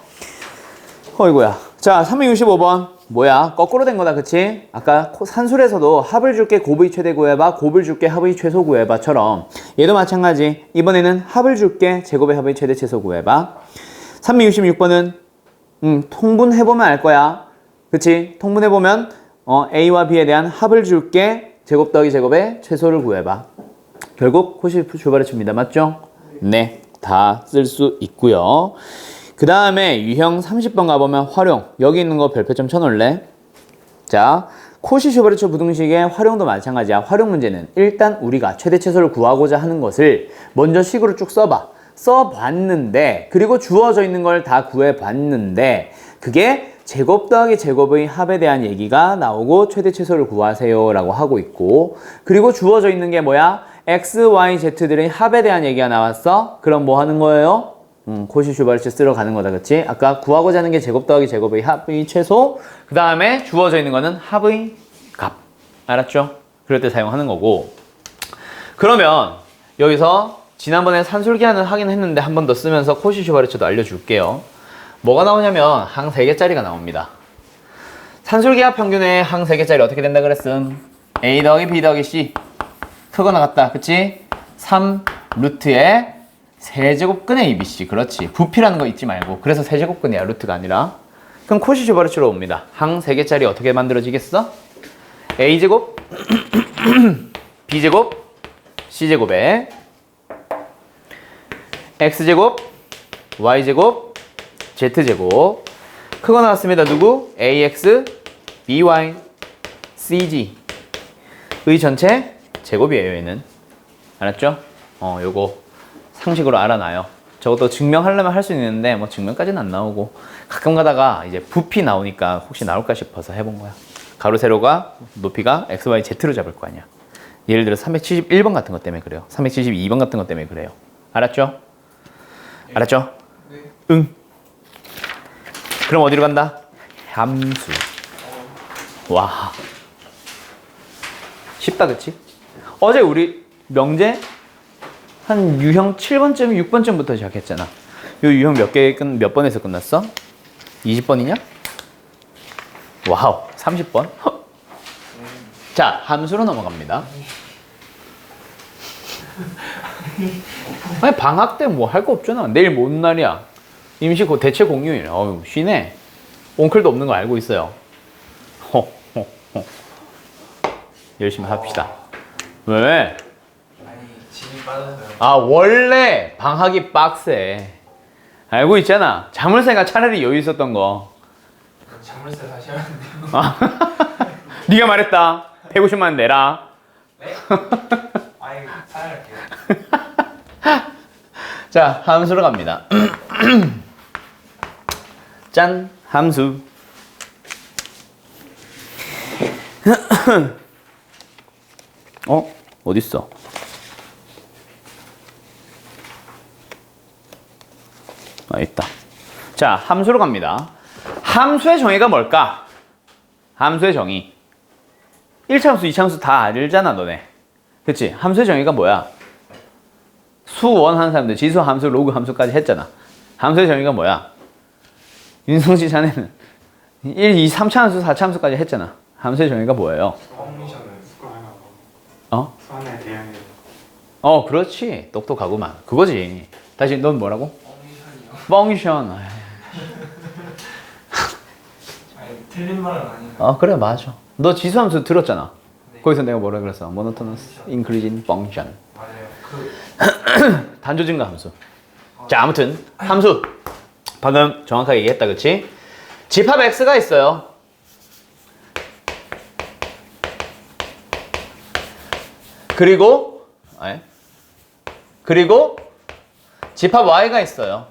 A: 어이구야. 자, 365번. 뭐야? 거꾸로 된 거다. 그치? 아까 산술에서도 합을 줄게 곱의 최대 구해봐, 곱을 줄게 합의 최소 구해봐처럼 얘도 마찬가지. 이번에는 합을 줄게 제곱의 합의 최대 최소 구해봐. 366번은 통분해보면 알 거야. 그치? 통분해보면 A와 B에 대한 합을 줄게 제곱 더하기 제곱의 최소를 구해봐. 결국 코시 슈바르츠입니다. 맞죠? 네. 다 쓸 수 있고요. 그 다음에 유형 30번 가보면 활용. 여기 있는 거 별표점 쳐놓을래? 자, 코시 슈바르츠 부등식의 활용도 마찬가지야. 활용 문제는 일단 우리가 최대 최소를 구하고자 하는 것을 먼저 식으로 쭉 써봐. 써봤는데, 그리고 주어져 있는 걸 다 구해봤는데, 그게 제곱 더하기 제곱의 합에 대한 얘기가 나오고 최대 최소를 구하세요 라고 하고 있고, 그리고 주어져 있는 게 뭐야? x, y, z들의 합에 대한 얘기가 나왔어? 그럼 뭐 하는 거예요? 코시 슈바르츠 쓰러 가는 거다, 그치? 아까 구하고자 하는 게 제곱 더하기 제곱의 합의 최소, 그 다음에 주어져 있는 거는 합의 값. 알았죠? 그럴 때 사용하는 거고. 그러면 여기서 지난번에 산술기하는 하긴 했는데 한 번 더 쓰면서 코시 슈바르츠도 알려줄게요. 뭐가 나오냐면 항 3개짜리가 나옵니다. 산술기하 평균의 항 3개짜리 어떻게 된다 그랬음? A 더하기 B 더하기 C 크거나 같다, 그치? 3 루트에 세제곱근의 ABC. 그렇지. 부피라는 거 잊지 말고. 그래서 세제곱근이야, 루트가 아니라. 그럼 코시 슈바르츠로 옵니다. 항 3개짜리 어떻게 만들어지겠어? A제곱 B제곱 C제곱에 X제곱 Y제곱 Z제곱 크거 나왔습니다. 누구? AX BY CG 의 전체 제곱이에요, 얘는. 알았죠? 요거 상식으로 알아놔요. 저것도 증명하려면 할 수 있는데 뭐 증명까지는 안 나오고 가끔 가다가 이제 부피 나오니까 혹시 나올까 싶어서 해본 거야. 가로 세로가 높이가 x, y, z로 잡을 거 아니야. 예를 들어 371번 같은 것 때문에 그래요. 372번 같은 것 때문에 그래요. 알았죠? 네. 알았죠?
B: 네.
A: 응. 그럼 어디로 간다? 함수. 와. 쉽다, 그치? 어제 우리 명제 한 유형 7번쯤, 6번쯤부터 시작했잖아. 요 유형 몇 번에서 끝났어? 20번이냐? 와우, 30번? 자, 함수로 넘어갑니다. 아니, 방학 때 뭐 할 거 없잖아. 내일 뭔 날이야? 임시 대체 공휴일. 어휴, 쉬네. 온클도 없는 거 알고 있어요. 열심히 합시다. 왜?
B: 아니 진이 빠져서요.
A: 아, 원래 방학이 빡세. 알고 있잖아. 자물쇠가 차라리 여유 있었던 거.
B: 자물쇠 다시 하면 돼요.
A: 아, 네가 말했다. 150만 원 내라.
B: 네? 아이 사양할게요.
A: 자, 함수로 갑니다. 짠, 함수. 어딨어? 있다. 자, 함수로 갑니다. 함수의 정의가 뭘까? 함수의 정의. 1차 함수, 2차 함수 다 알잖아, 너네. 그치? 함수의 정의가 뭐야? 수원 하는 사람들 지수 함수, 로그 함수까지 했잖아. 함수의 정의가 뭐야? 윤성씨 자네는 1, 2, 3차 함수, 4차 함수까지 했잖아. 함수의 정의가 뭐예요?
B: 펑션은 수강하나
A: 어?
B: 수완에 대응해.
A: 그렇지. 똑똑하구만. 그거지. 다시 넌 뭐라고?
B: 펑션이요?
A: 펑션.
B: 아니 틀린 말은 아니에요.
A: 그래, 맞아. 너 지수함수 들었잖아.
B: 네.
A: 거기서 내가 뭐라 그랬어? 모노토너스 인크리진 펑션.
B: 맞아요.
A: 단조 증가 함수. 자, 아무튼 함수. 방금 정확하게 얘기했다, 그치? 집합 x가 있어요. 그리고 집합 y가 있어요.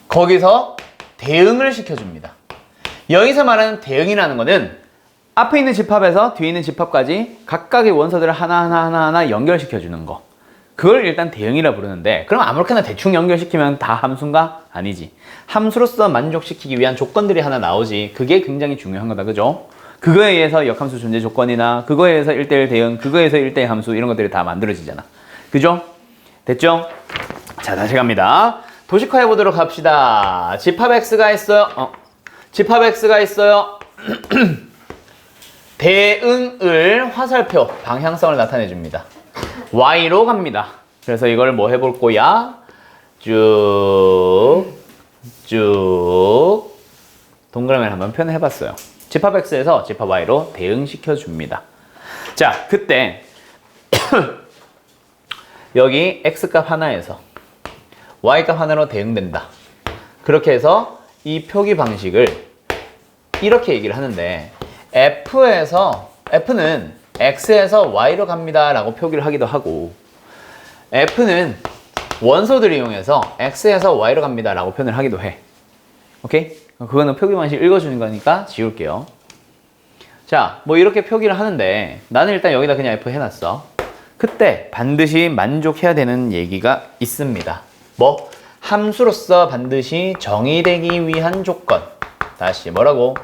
A: 거기서 대응을 시켜줍니다. 여기서 말하는 대응이라는 거는 앞에 있는 집합에서 뒤에 있는 집합까지 각각의 원소들을 하나하나 연결시켜주는 거. 그걸 일단 대응이라 부르는데, 그럼 아무렇게나 대충 연결시키면 다 함수인가? 아니지. 함수로서 만족시키기 위한 조건들이 하나 나오지. 그게 굉장히 중요한 거다, 그죠? 그거에 의해서 역함수 존재 조건이나 그거에 의해서 1대1 대응, 그거에 의해서 1대1 함수 이런 것들이 다 만들어지잖아. 그죠? 됐죠? 자, 다시 갑니다. 도식화해 보도록 합시다. 집합 x가 있어요. 집합 x가 있어요. 대응을 화살표, 방향성을 나타내 줍니다. y로 갑니다. 그래서 이걸 뭐 해볼 거야? 쭉 동그라미를 한번 표현해 봤어요. 집합 x에서 집합 y로 대응시켜 줍니다. 자, 그때 여기 x값 하나에서 y값 하나로 대응된다. 그렇게 해서 이 표기 방식을 이렇게 얘기를 하는데, F는 X에서 Y로 갑니다 라고 표기를 하기도 하고, F는 원소들을 이용해서 X에서 Y로 갑니다 라고 표현을 하기도 해. 오케이? 그거는 표기 방식 읽어주는 거니까 지울게요. 자, 뭐 이렇게 표기를 하는데 나는 일단 여기다 그냥 F 해놨어. 그때 반드시 만족해야 되는 얘기가 있습니다. 뭐? 함수로서 반드시 정의되기 위한 조건. 다시 뭐라고?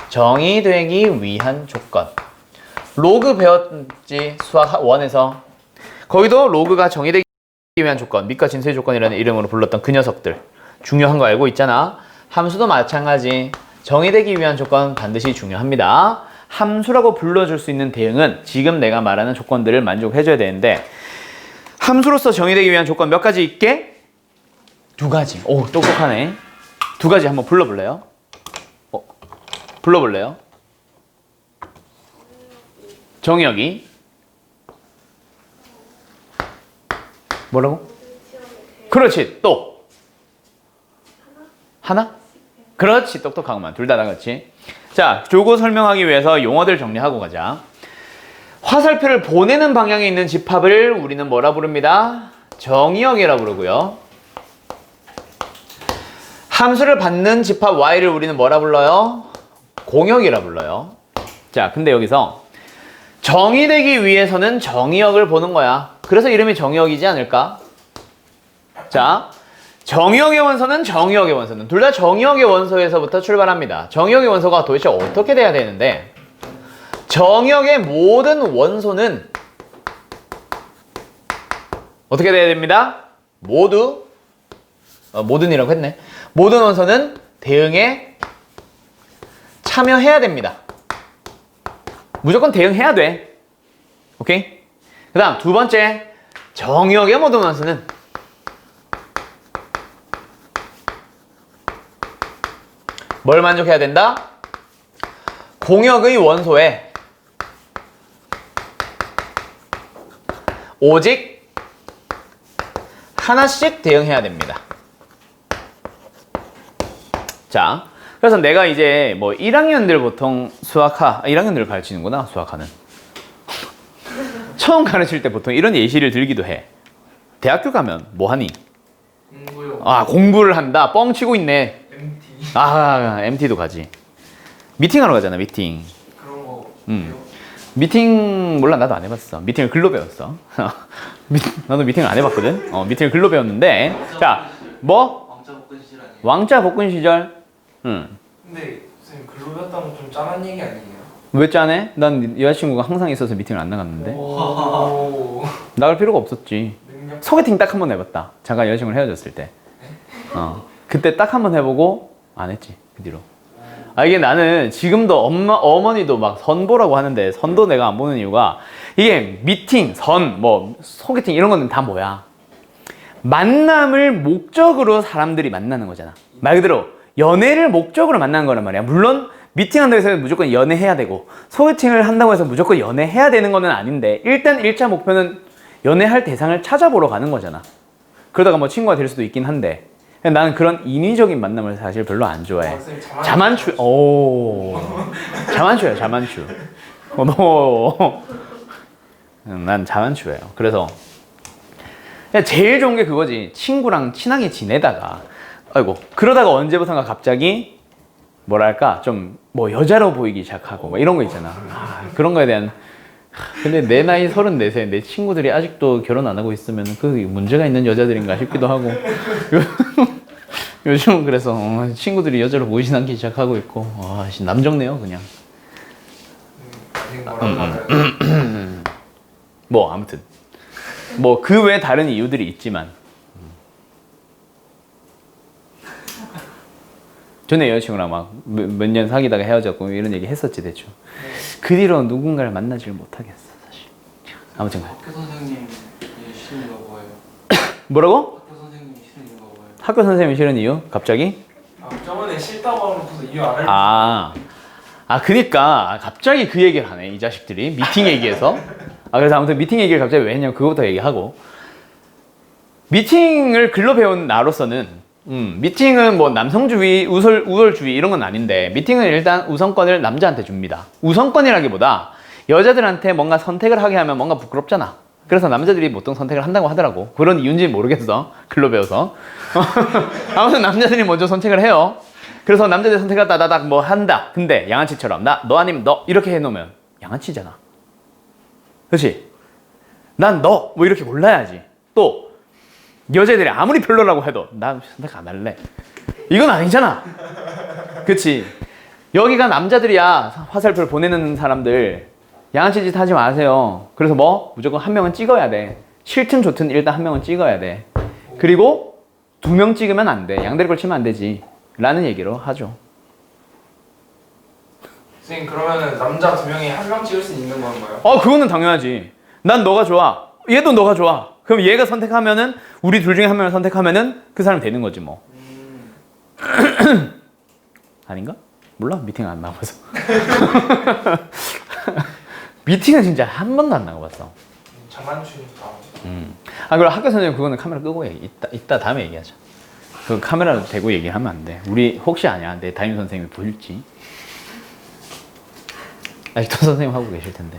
A: 정의되기 위한 조건. 로그 배웠지? 수학 1에서. 거기도 로그가 정의되기 위한 조건, 밑과 진수의 조건이라는 이름으로 불렀던 그 녀석들. 중요한 거 알고 있잖아. 함수도 마찬가지. 정의되기 위한 조건 반드시 중요합니다. 함수라고 불러줄 수 있는 대응은 지금 내가 말하는 조건들을 만족해줘야 되는데, 함수로서 정의되기 위한 조건 몇 가지 있게? 2가지. 오, 똑똑하네. 2가지 한번 불러볼래요? 불러볼래요? 정의역이 뭐라고? 그렇지. 또 하나? 그렇지. 똑똑하구만. 둘 다 그렇지. 자, 조고 설명하기 위해서 용어들 정리하고 가자. 화살표를 보내는 방향에 있는 집합을 우리는 뭐라 부릅니다? 정의역이라 부르고요. 함수를 받는 집합 y를 우리는 뭐라 불러요? 공역이라 불러요. 자, 근데 여기서 정의되기 위해서는 정의역을 보는 거야. 그래서 이름이 정의역이지 않을까? 자, 정의역의 원소는 정의역의 원소는 둘 다 정의역의 원소에서부터 출발합니다. 정의역의 원소가 도대체 어떻게 돼야 되는데, 정의역의 모든 원소는 어떻게 돼야 됩니다? 모든이라고 했네. 모든 원소는 대응에 참여해야 됩니다. 무조건 대응해야 돼. 오케이? 그 다음 두 번째, 정의역의 모든 원소는 뭘 만족해야 된다? 공역의 원소에 오직 하나씩 대응해야 됩니다. 자, 그래서 내가 이제 뭐 1학년들 보통 1학년들을 가르치는구나, 수학하는. 처음 가르칠 때 보통 이런 예시를 들기도 해. 대학교 가면 뭐 하니?
B: 공부요.
A: 아, 공부를 한다. 뻥치고 있네.
B: MT
A: 아, MT도 가지. 미팅하러 가잖아, 미팅.
B: 그런 거.
A: 미팅 몰라, 나도 안 해봤어. 미팅을 글로 배웠어. 나도 미팅을 안 해봤거든. 미팅을 글로 배웠는데, 자, 뭐?
B: 왕자 복근 시절 아니에요?
A: 왕자 복근 시절.
B: 근데 선생님 글로 배웠다면 좀 짠한 얘기 아니에요?
A: 왜 짠해? 난 여자친구가 항상 있어서 미팅을 안 나갔는데.
B: 오.
A: 나갈 필요가 없었지.
B: 능력.
A: 소개팅 딱 한 번 해봤다. 잠깐 여자친구랑 헤어졌을 때. 그때 딱 한 번 해보고 안 했지, 그 뒤로. 아, 이게 나는 지금도 어머니도 막 선보라고 하는데, 선도 내가 안 보는 이유가, 이게 미팅, 뭐 소개팅 이런 거는 다 뭐야? 만남을 목적으로 사람들이 만나는 거잖아. 말 그대로 연애를 목적으로 만나는 거란 말이야. 물론 미팅한다고 해서 무조건 연애해야 되고, 소개팅을 한다고 해서 무조건 연애해야 되는 거는 아닌데, 일단 1차 목표는 연애할 대상을 찾아보러 가는 거잖아. 그러다가 뭐 친구가 될 수도 있긴 한데, 나는 그런 인위적인 만남을 사실 별로 안 좋아해.
B: 선생님
A: 자만추. 자만추야, 자만추. 난 자만추예요. 그래서 그냥 제일 좋은 게 그거지. 친구랑 친하게 지내다가, 그러다가 언제부턴가 갑자기 뭐랄까 좀 뭐 여자로 보이기 시작하고 뭐 이런 거 있잖아. 그런 거에 대한. 근데 내 나이 34세 내 친구들이 아직도 결혼 안 하고 있으면 그 문제가 있는 여자들인가 싶기도 하고. 요즘은 그래서 친구들이 여자로 보이진 않기 시작하고 있고, 남정네요 그냥.
B: 아직 뭐라고 할까요?
A: 뭐 아무튼 뭐 그 외 다른 이유들이 있지만, 전에 여자친구랑 막 몇 년 사귀다가 헤어졌고 이런 얘기 했었지 대충. 그 뒤로 누군가를 만나지를 못하겠어 사실. 아무튼
B: 학교 선생님이 싫은 거 뭐예요?
A: 뭐라고?
B: 학교 선생님이 싫은 거 뭐예요?
A: 학교 선생님이 싫은 이유? 갑자기?
B: 저번에 싫다고 하고서 이유 안 알고.
A: 그니까 갑자기 그 얘기를 하네 이 자식들이. 미팅 얘기해서. 그래서 아무튼 미팅 얘기를 갑자기 왜 했냐면 그거부터 얘기하고, 미팅을 글로 배운 나로서는 미팅은 뭐 남성주의, 우월주의 이런 건 아닌데, 미팅은 일단 우선권을 남자한테 줍니다. 우선권이라기보다 여자들한테 뭔가 선택을 하게 하면 뭔가 부끄럽잖아. 그래서 남자들이 보통 선택을 한다고 하더라고. 그런 이유인지는 모르겠어, 글로 배워서. 아무튼 남자들이 먼저 선택을 해요. 그래서 남자들 선택을 따다닥 뭐 한다. 근데 양아치처럼 너 아니면 너 이렇게 해놓으면 양아치잖아. 그렇지? 난 너 뭐 이렇게 골라야지. 또 여자들이 아무리 별로라고 해도 난 선택 안 할래. 이건 아니잖아. 그치? 여기가 남자들이야. 화살표를 보내는 사람들 양아치 짓 하지 마세요. 그래서 뭐 무조건 한 명은 찍어야 돼. 싫든 좋든 일단 한 명은 찍어야 돼. 그리고 2명 찍으면 안 돼. 양다리 걸치면 안 되지 라는 얘기로 하죠.
B: 선생님 그러면은 남자 2명이 한 명 찍을 수 있는 건가요?
A: 그거는 당연하지. 난 너가 좋아. 얘도 너가 좋아. 그럼 얘가 선택하면은 우리 둘 중에 한 명을 선택하면은 그 사람 되는 거지 뭐. 아닌가? 몰라. 미팅 안 나가봐서. 미팅은 진짜 한 번도 안 나가봤어.
B: 장난치니까.
A: 그럼 학교 선생님 그거는 카메라 끄고 이따 다음에 얘기하자. 그 카메라 대고 얘기하면 안 돼. 우리 혹시 아냐? 내 담임 선생님이 볼지. 아직도 선생님 하고 계실 텐데.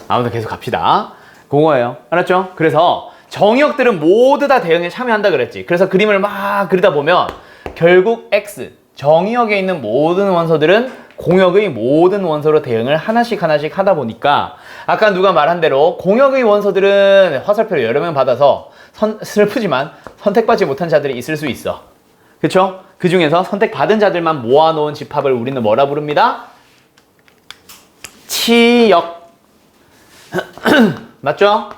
A: 아무튼 계속 갑시다. 그거예요. 알았죠? 그래서 정의역들은 모두 다 대응에 참여한다 그랬지. 그래서 그림을 막 그리다 보면 결국 X, 정의역에 있는 모든 원소들은 공역의 모든 원소로 대응을 하나씩 하다 보니까 아까 누가 말한 대로 공역의 원소들은 화살표를 여러 명 받아서 슬프지만 선택받지 못한 자들이 있을 수 있어. 그쵸? 그 중에서 선택받은 자들만 모아놓은 집합을 우리는 뭐라 부릅니다? 치역. 맞죠?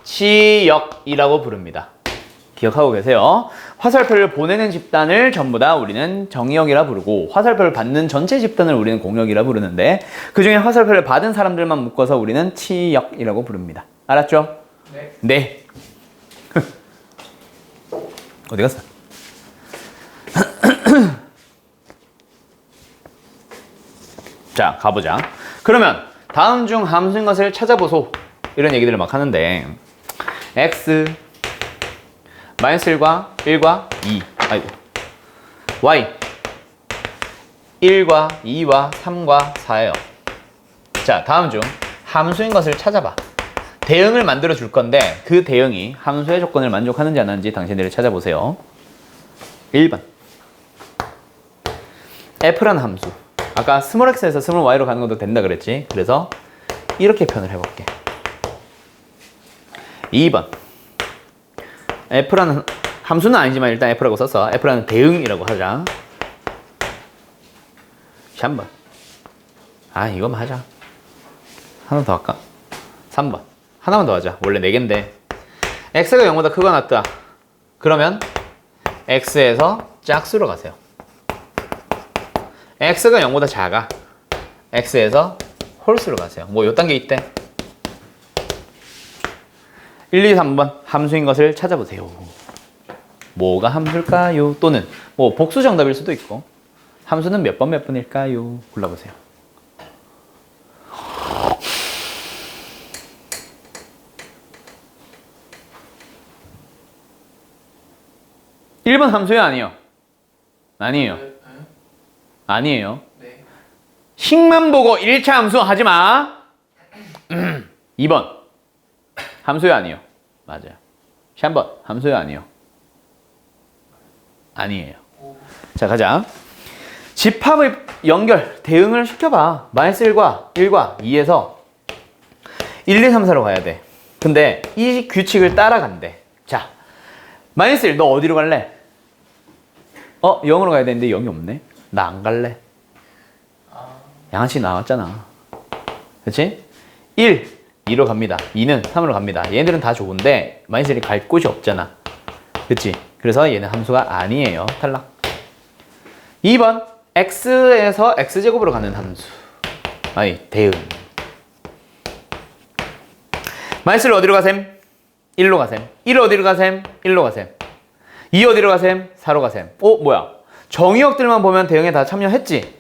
A: 치역이라고 부릅니다. 기억하고 계세요. 화살표를 보내는 집단을 전부 다 우리는 정의역이라 부르고 화살표를 받는 전체 집단을 우리는 공역이라 부르는데 그 중에 화살표를 받은 사람들만 묶어서 우리는 치역이라고 부릅니다. 알았죠?
B: 네.
A: 네. 어디 갔어? 자, 가보자. 그러면 다음 중 함수인 것을 찾아보소. 이런 얘기들을 막 하는데 x -1과 1과 2 아이고 y 1과 2와 3과 4예요. 자, 다음 중 함수인 것을 찾아봐. 대응을 만들어 줄 건데 그 대응이 함수의 조건을 만족하는지 안 하는지 당신들이 찾아보세요. 1번 f라는 함수. 아까 스몰 x에서 스몰 y로 가는 것도 된다 그랬지. 그래서 이렇게 표현을 해볼게. 2번 f라는 함수는 아니지만 일단 f라고 썼어. f라는 대응이라고 하자. 3번 이거만 하자. 하나 더 할까? 3번 하나만 더 하자. 원래 4개인데 x가 0보다 크거나 같다. 그러면 x에서 짝수로 가세요. x가 0보다 작아. x에서 홀수로 가세요. 뭐 요 단계 있대. 1, 2, 3번 함수인 것을 찾아보세요. 뭐가 함수일까요? 또는 뭐 복수 정답일 수도 있고 함수는 몇 번 몇 분일까요? 골라보세요. (1번) 함수요? 아니요? 아니에요.
B: 네.
A: 아니에요.
B: 네.
A: 식만 보고 1차 함수 하지 마. 2번 함수요? 아니요? 맞아요. 3번 함수요? 아니요? 아니에요. 자, 가자. 집합의 연결, 대응을 시켜봐. -1과 1과 2에서 1, 2, 3, 4로 가야 돼. 근데 이 규칙을 따라간대. 자, -1 너 어디로 갈래? 0으로 가야 되는데 0이 없네. 나 안 갈래. 양아치 나왔잖아. 그치? 1, 2로 갑니다. 2는 3으로 갑니다. 얘네들은 다 좋은데 -1이 갈 곳이 없잖아. 그치? 그래서 얘는 함수가 아니에요. 탈락. 2번 x에서 x제곱으로 가는 함수. 대응. -1 어디로 가셈? 1로 가셈. 1 어디로 가셈? 1로 가셈. 2 어디로 가셈? 4로 가셈. 뭐야? 정의역들만 보면 대응에 다 참여했지?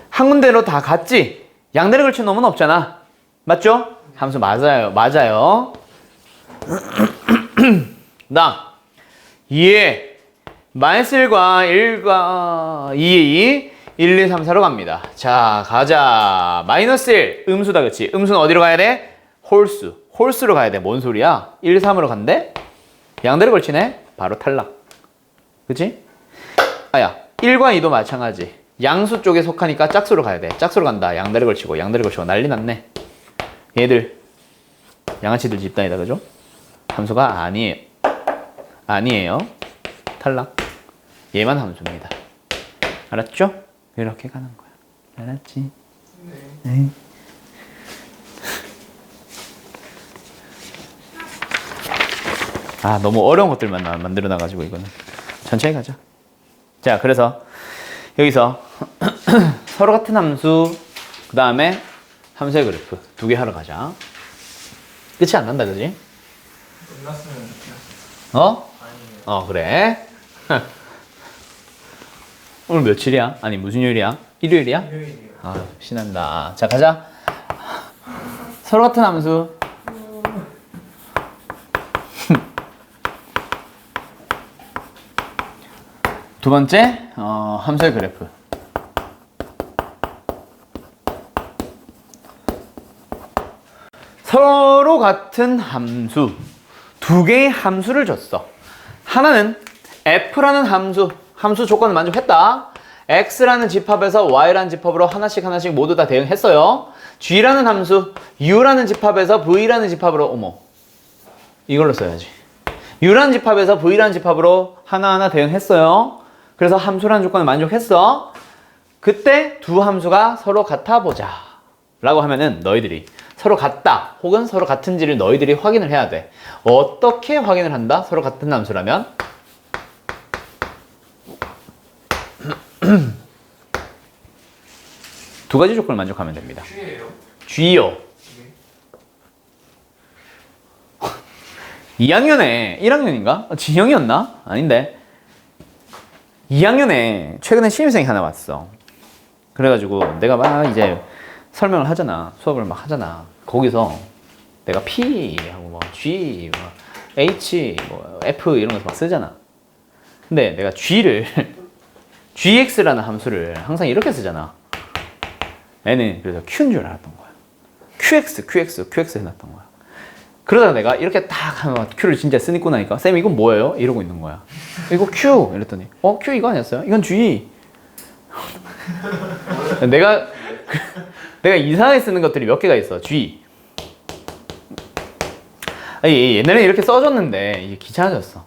A: 한 군데로 다 갔지? 양다리 걸친 놈은 없잖아. 맞죠? 함수 맞아요. 맞아요. 나 2에 -1과 1과 2, 1, 2, 3, 4로 갑니다. 자, 가자. -1 음수다. 그치? 음수는 어디로 가야 돼? 홀수. 홀수로 가야 돼. 뭔 소리야? 1, 3으로 간대? 양다리 걸치네? 바로 탈락. 그치? 1과 2도 마찬가지. 양수 쪽에 속하니까 짝수로 가야 돼. 짝수로 간다. 양다리 걸치고 난리 났네. 얘들 양아치들 집단이다, 그죠? 함수가 아니에요. 탈락. 얘만 함수입니다. 알았죠? 이렇게 가는 거야. 알았지? 네. 아, 너무 어려운 것들만 만들어놔가지고 이거는 천천히 가자. 자, 그래서 여기서 서로 같은 함수, 그 다음에 함수의 그래프 두 개 하러 가자. 끝이 안 난다, 그지?
B: 끝났으면 좋겠어.
A: 어?
B: 아니에요.
A: 그래. 오늘 며칠이야? 아니, 무슨 요일이야? 일요일이야?
B: 일요일이에요.
A: 아, 신난다. 자, 가자. 서로 같은 함수. 두 번째, 함수의 그래프. 서로 같은 함수. 두 개의 함수를 줬어. 하나는 f라는 함수 조건을 만족했다. x라는 집합에서 y라는 집합으로 하나씩 모두 다 대응했어요. g라는 함수, u라는 집합에서 v라는 집합으로, 어머, 이걸로 써야지. u라는 집합에서 v라는 집합으로 하나하나 대응했어요. 그래서 함수라는 조건을 만족했어. 그때 두 함수가 서로 같아 보자 라고 하면은 너희들이 서로 같다 혹은 서로 같은지를 너희들이 확인을 해야 돼. 어떻게 확인을 한다? 서로 같은 함수라면 두 가지 조건을 만족하면 됩니다.
B: Q예요.
A: G요. 2학년에 1학년인가? 진형이었나? 아닌데 2학년에 최근에 신입생이 하나 왔어. 그래가지고 내가 막 이제 설명을 하잖아. 수업을 막 하잖아. 거기서 내가 P 하고 뭐 G, 뭐 H, 뭐 F 이런 거 막 쓰잖아. 근데 내가 G를 GX라는 함수를 항상 이렇게 쓰잖아. 얘는 그래서 Q인 줄 알았던 거야. QX 해놨던 거야. 그러다가 내가 이렇게 딱 하면 Q를 진짜 쓰니까 나니까 쌤 이건 뭐예요? 이러고 있는 거야. 이거 Q 이랬더니 Q 이거 아니었어요? 이건 G. 내가 이상하게 쓰는 것들이 몇 개가 있어. G. 아니, 옛날에 이렇게 써줬는데 이게 귀찮아졌어.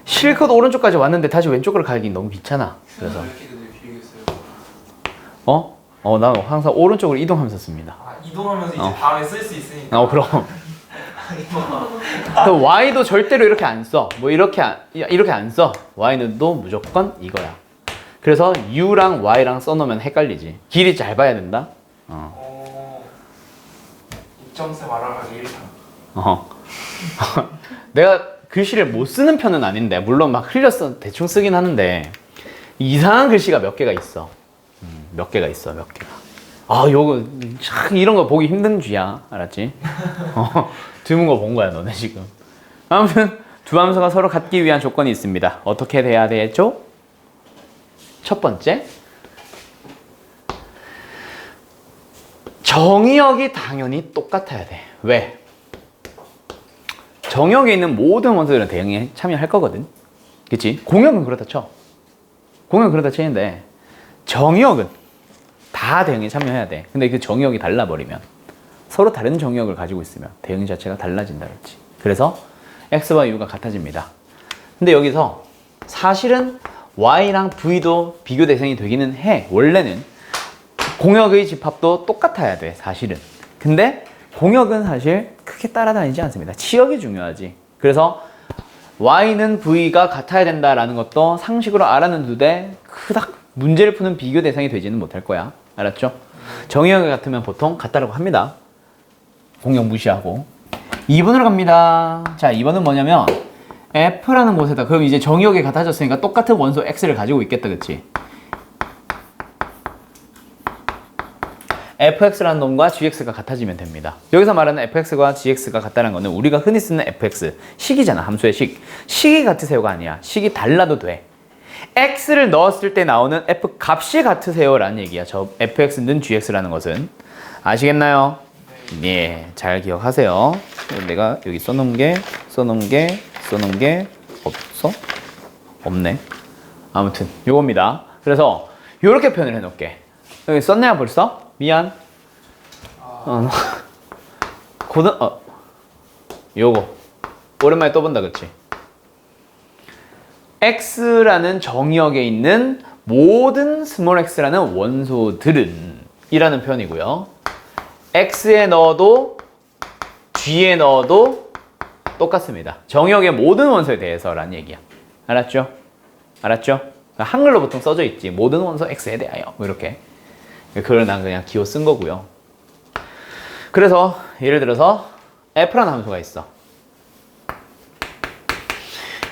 A: 실컷 오른쪽까지 왔는데 다시 왼쪽으로 가기 너무 귀찮아. 그래서
B: 이렇게 기억했어요.
A: 나 항상 오른쪽으로 이동하면서 씁니다.
B: 아, 이동하면서 이제 다음에 쓸 수 있으니까.
A: 그럼. 또 Y도 절대로 이렇게 안 써. 뭐 이렇게 안 써. Y는 또 무조건 이거야. 그래서 U랑 Y랑 써놓으면 헷갈리지. 길이 잘 봐야 된다.
B: 입점세 말아가기 1타.
A: 내가 글씨를 못 쓰는 편은 아닌데 물론 막 흘려서 대충 쓰긴 하는데 이상한 글씨가 몇 개가 있어. 몇 개가. 요거 참 이런 거 보기 힘든 쥐야. 알았지? 드문 거 본 거야 너네 지금. 아무튼 두 함수가 서로 같기 위한 조건이 있습니다. 어떻게 돼야 되죠? 첫 번째, 정의역이 당연히 똑같아야 돼. 왜? 정의역에 있는 모든 원소들은 대응에 참여할 거거든. 그치? 공역은 그렇다 쳐. 공역은 그렇다 치는데 정의역은 다 대응에 참여해야 돼. 근데 그 정의역이 달라버리면 서로 다른 정의역을 가지고 있으면 대응 자체가 달라진다 그랬지. 그래서 X와 U가 같아집니다. 근데 여기서 사실은 Y랑 V도 비교 대상이 되기는 해. 원래는 공역의 집합도 똑같아야 돼, 사실은. 근데 공역은 사실 크게 따라다니지 않습니다. 치역이 중요하지. 그래서 Y는 V가 같아야 된다라는 것도 상식으로 알아는 두되 그닥 문제를 푸는 비교 대상이 되지는 못할 거야. 알았죠? 정의역이 같으면 보통 같다라고 합니다. 공역 무시하고. 2번으로 갑니다. 자, 2번은 뭐냐면 F라는 곳에다, 그럼 이제 정의역이 같아졌으니까 똑같은 원소 X를 가지고 있겠다, 그치? fx라는 놈과 gx가 같아지면 됩니다. 여기서 말하는 fx가 gx가 같다는 거는 우리가 흔히 쓰는 fx, 식이잖아, 함수의 식. 식이 같으세요가 아니야. 식이 달라도 돼. x를 넣었을 때 나오는 f 값이 같으세요 라는 얘기야. 저 fx는 gx라는 것은. 아시겠나요? 예, 잘 기억하세요. 내가 여기 써놓은 게 없어? 없네. 아무튼 요겁니다. 그래서 요렇게 표현을 해놓을게. 여기 썼나요 벌써? 미안. 요거 오랜만에 또 본다, 그치? x라는 정의역에 있는 모든 스몰 x라는 원소들은 이라는 표현이고요. x에 넣어도 g에 넣어도 똑같습니다. 정의역의 모든 원소에 대해서라는 얘기야. 알았죠? 알았죠? 한글로 보통 써져 있지. 모든 원소 x에 대하여 뭐 이렇게. 그걸 난 그냥 기호 쓴 거고요. 그래서 예를 들어서 f라는 함수가 있어.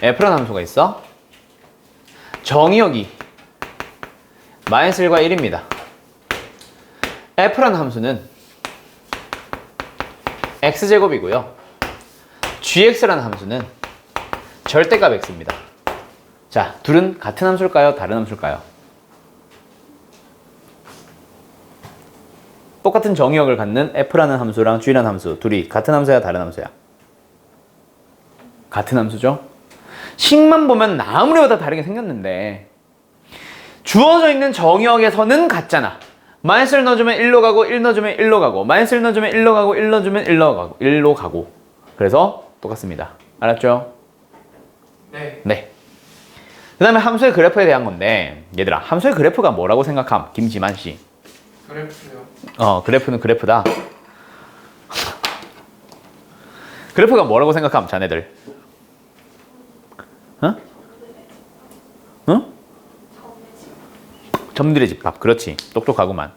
A: f라는 함수가 있어. 정의역이 -1과 1입니다. f라는 함수는 x제곱이고요. gx라는 함수는 절대값 x입니다. 자, 둘은 같은 함수일까요? 다른 함수일까요? 똑같은 정의역을 갖는 f라는 함수랑 g라는 함수 둘이 같은 함수야, 다른 함수야? 같은 함수죠? 식만 보면 아무리보다 다르게 생겼는데 주어져 있는 정의역에서는 같잖아. 마이너스를 넣어주면 1로 가고 1 넣어주면 1로 가고 마이너스를 넣어주면 1로 가고 1 넣어주면 1로 가고 그래서 똑같습니다. 알았죠?
B: 네.
A: 네. 그 다음에 함수의 그래프에 대한 건데 얘들아, 함수의 그래프가 뭐라고 생각함? 김지만 씨.
B: 그래프요.
A: 그래프는 그래프다. 그래프가 뭐라고 생각함? 자네들. 어? 응? 점들의 집합. 그렇지. 똑똑하구만.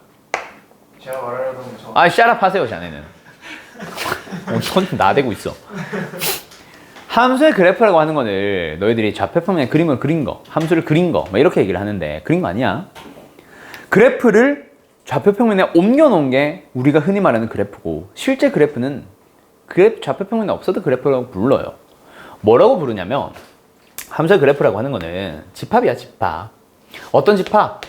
B: 제가 말하려던 저.
A: 아, 샤랍 하세요, 자네는. 손 나대고 있어. 함수의 그래프라고 하는 거는 너희들이 좌표평면에 그림을 그린 거, 함수를 그린 거, 막 이렇게 얘기를 하는데 그린 거 아니야. 그래프를 좌표평면에 옮겨놓은 게 우리가 흔히 말하는 그래프고, 실제 그래프는 좌표평면에 없어도 그래프라고 불러요. 뭐라고 부르냐면 함수의 그래프라고 하는 거는 집합이야, 집합. 어떤 집합?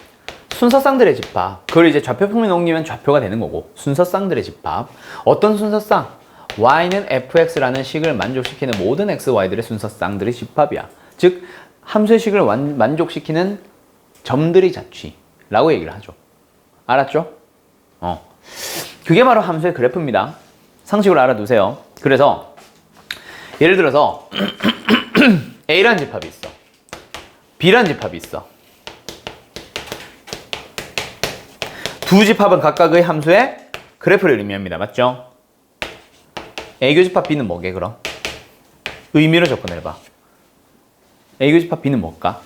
A: 순서쌍들의 집합. 그걸 이제 좌표평면에 옮기면 좌표가 되는 거고, 순서쌍들의 집합. 어떤 순서쌍? y는 fx라는 식을 만족시키는 모든 x, y들의 순서쌍들의 집합이야. 즉 함수의 식을 만족시키는 점들의 자취라고 얘기를 하죠. 알았죠? 그게 바로 함수의 그래프입니다. 상식으로 알아두세요. 그래서 예를 들어서 A라는 집합이 있어. B라는 집합이 있어. 두 집합은 각각의 함수의 그래프를 의미합니다. 맞죠? A 교집합 B는 뭐게 그럼? 의미로 접근해봐. A 교집합 B는 뭘까?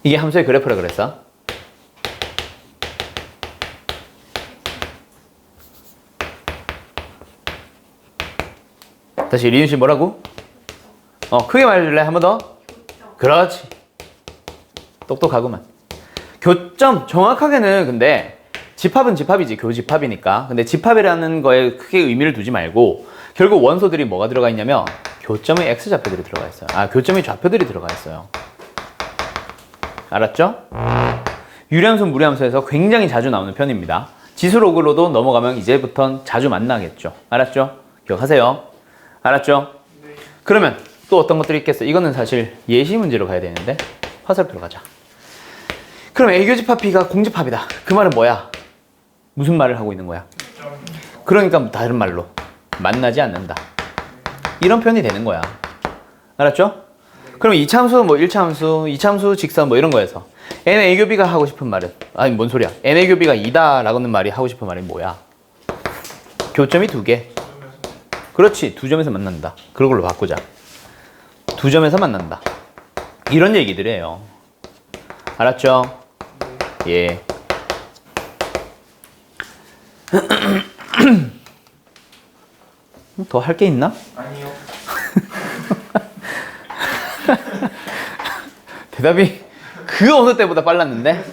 A: 이게 함수의 그래프라 그랬어? 다시 리윤 씨 뭐라고? 크게 말해줄래? 한 번 더? 그렇지. 똑똑하구만. 교점, 정확하게는 근데 집합은 집합이지, 교집합이니까. 근데 집합이라는 거에 크게 의미를 두지 말고 결국 원소들이 뭐가 들어가 있냐면 교점의 x좌표들이 들어가 있어요. 교점의 좌표들이 들어가 있어요. 알았죠? 유리함수, 무리함수에서 굉장히 자주 나오는 편입니다. 지수로그로도 넘어가면 이제부턴 자주 만나겠죠. 알았죠? 기억하세요. 알았죠?
B: 네.
A: 그러면 또 어떤 것들이 있겠어? 이거는 사실 예시 문제로 가야 되는데 화살표로 가자. 그럼 A교집합 B가 공집합이다. 그 말은 뭐야? 무슨 말을 하고 있는 거야? 그러니까 다른 말로 만나지 않는다. 이런 표현이 되는 거야. 알았죠? 그럼 2차 함수, 뭐 1차 함수, 2차 함수, 직선 뭐 이런 거에서 N의 A교 B가 하고 싶은 말은, 아니 뭔 소리야? N의 A교 B가 2다 라고는 말이 하고 싶은 말이 뭐야? 교점이 두 개. 그렇지, 두 점에서 만난다. 그런 걸로 바꾸자. 두 점에서 만난다. 이런 얘기들이에요. 알았죠? 예. 더 할 게 있나?
B: 아니요.
A: 대답이 그 어느 때보다 빨랐는데?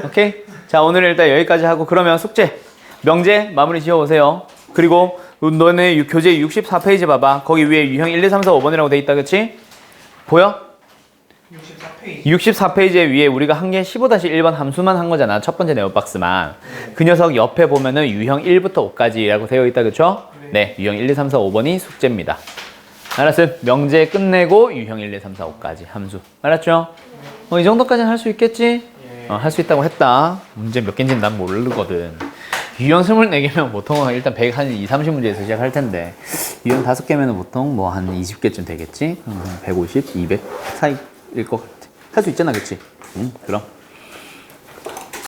A: 오케이? 자, 오늘 일단 여기까지 하고, 그러면 숙제, 명제 마무리 지어오세요. 그리고 너네 교재 64페이지 봐봐. 거기 위에 유형 1, 2, 3, 4, 5번이라고 돼 있다, 그치? 보여?
B: 64페이지.
A: 64페이지에 위에 우리가 한 게 15-1번 함수만 한 거잖아. 첫 번째 네오박스만. 그 녀석 옆에 보면은 유형 1부터 5까지라고 되어 있다, 그쵸? 네, 유형 1, 2, 3, 4, 5번이 숙제입니다. 알았음? 명제 끝내고 유형 1, 2, 3, 4, 5까지 함수. 알았죠? 이 정도까지는 할 수 있겠지? 할 수 있다고 했다. 문제 몇 개인지는 난 모르거든. 유형 24개면 보통 일단 100, 한 2, 30문제에서 시작할 텐데 유형 5개면 보통 뭐 한 20개쯤 되겠지? 150, 200 사이일 것 같아. 할 수 있잖아, 그치? 그럼.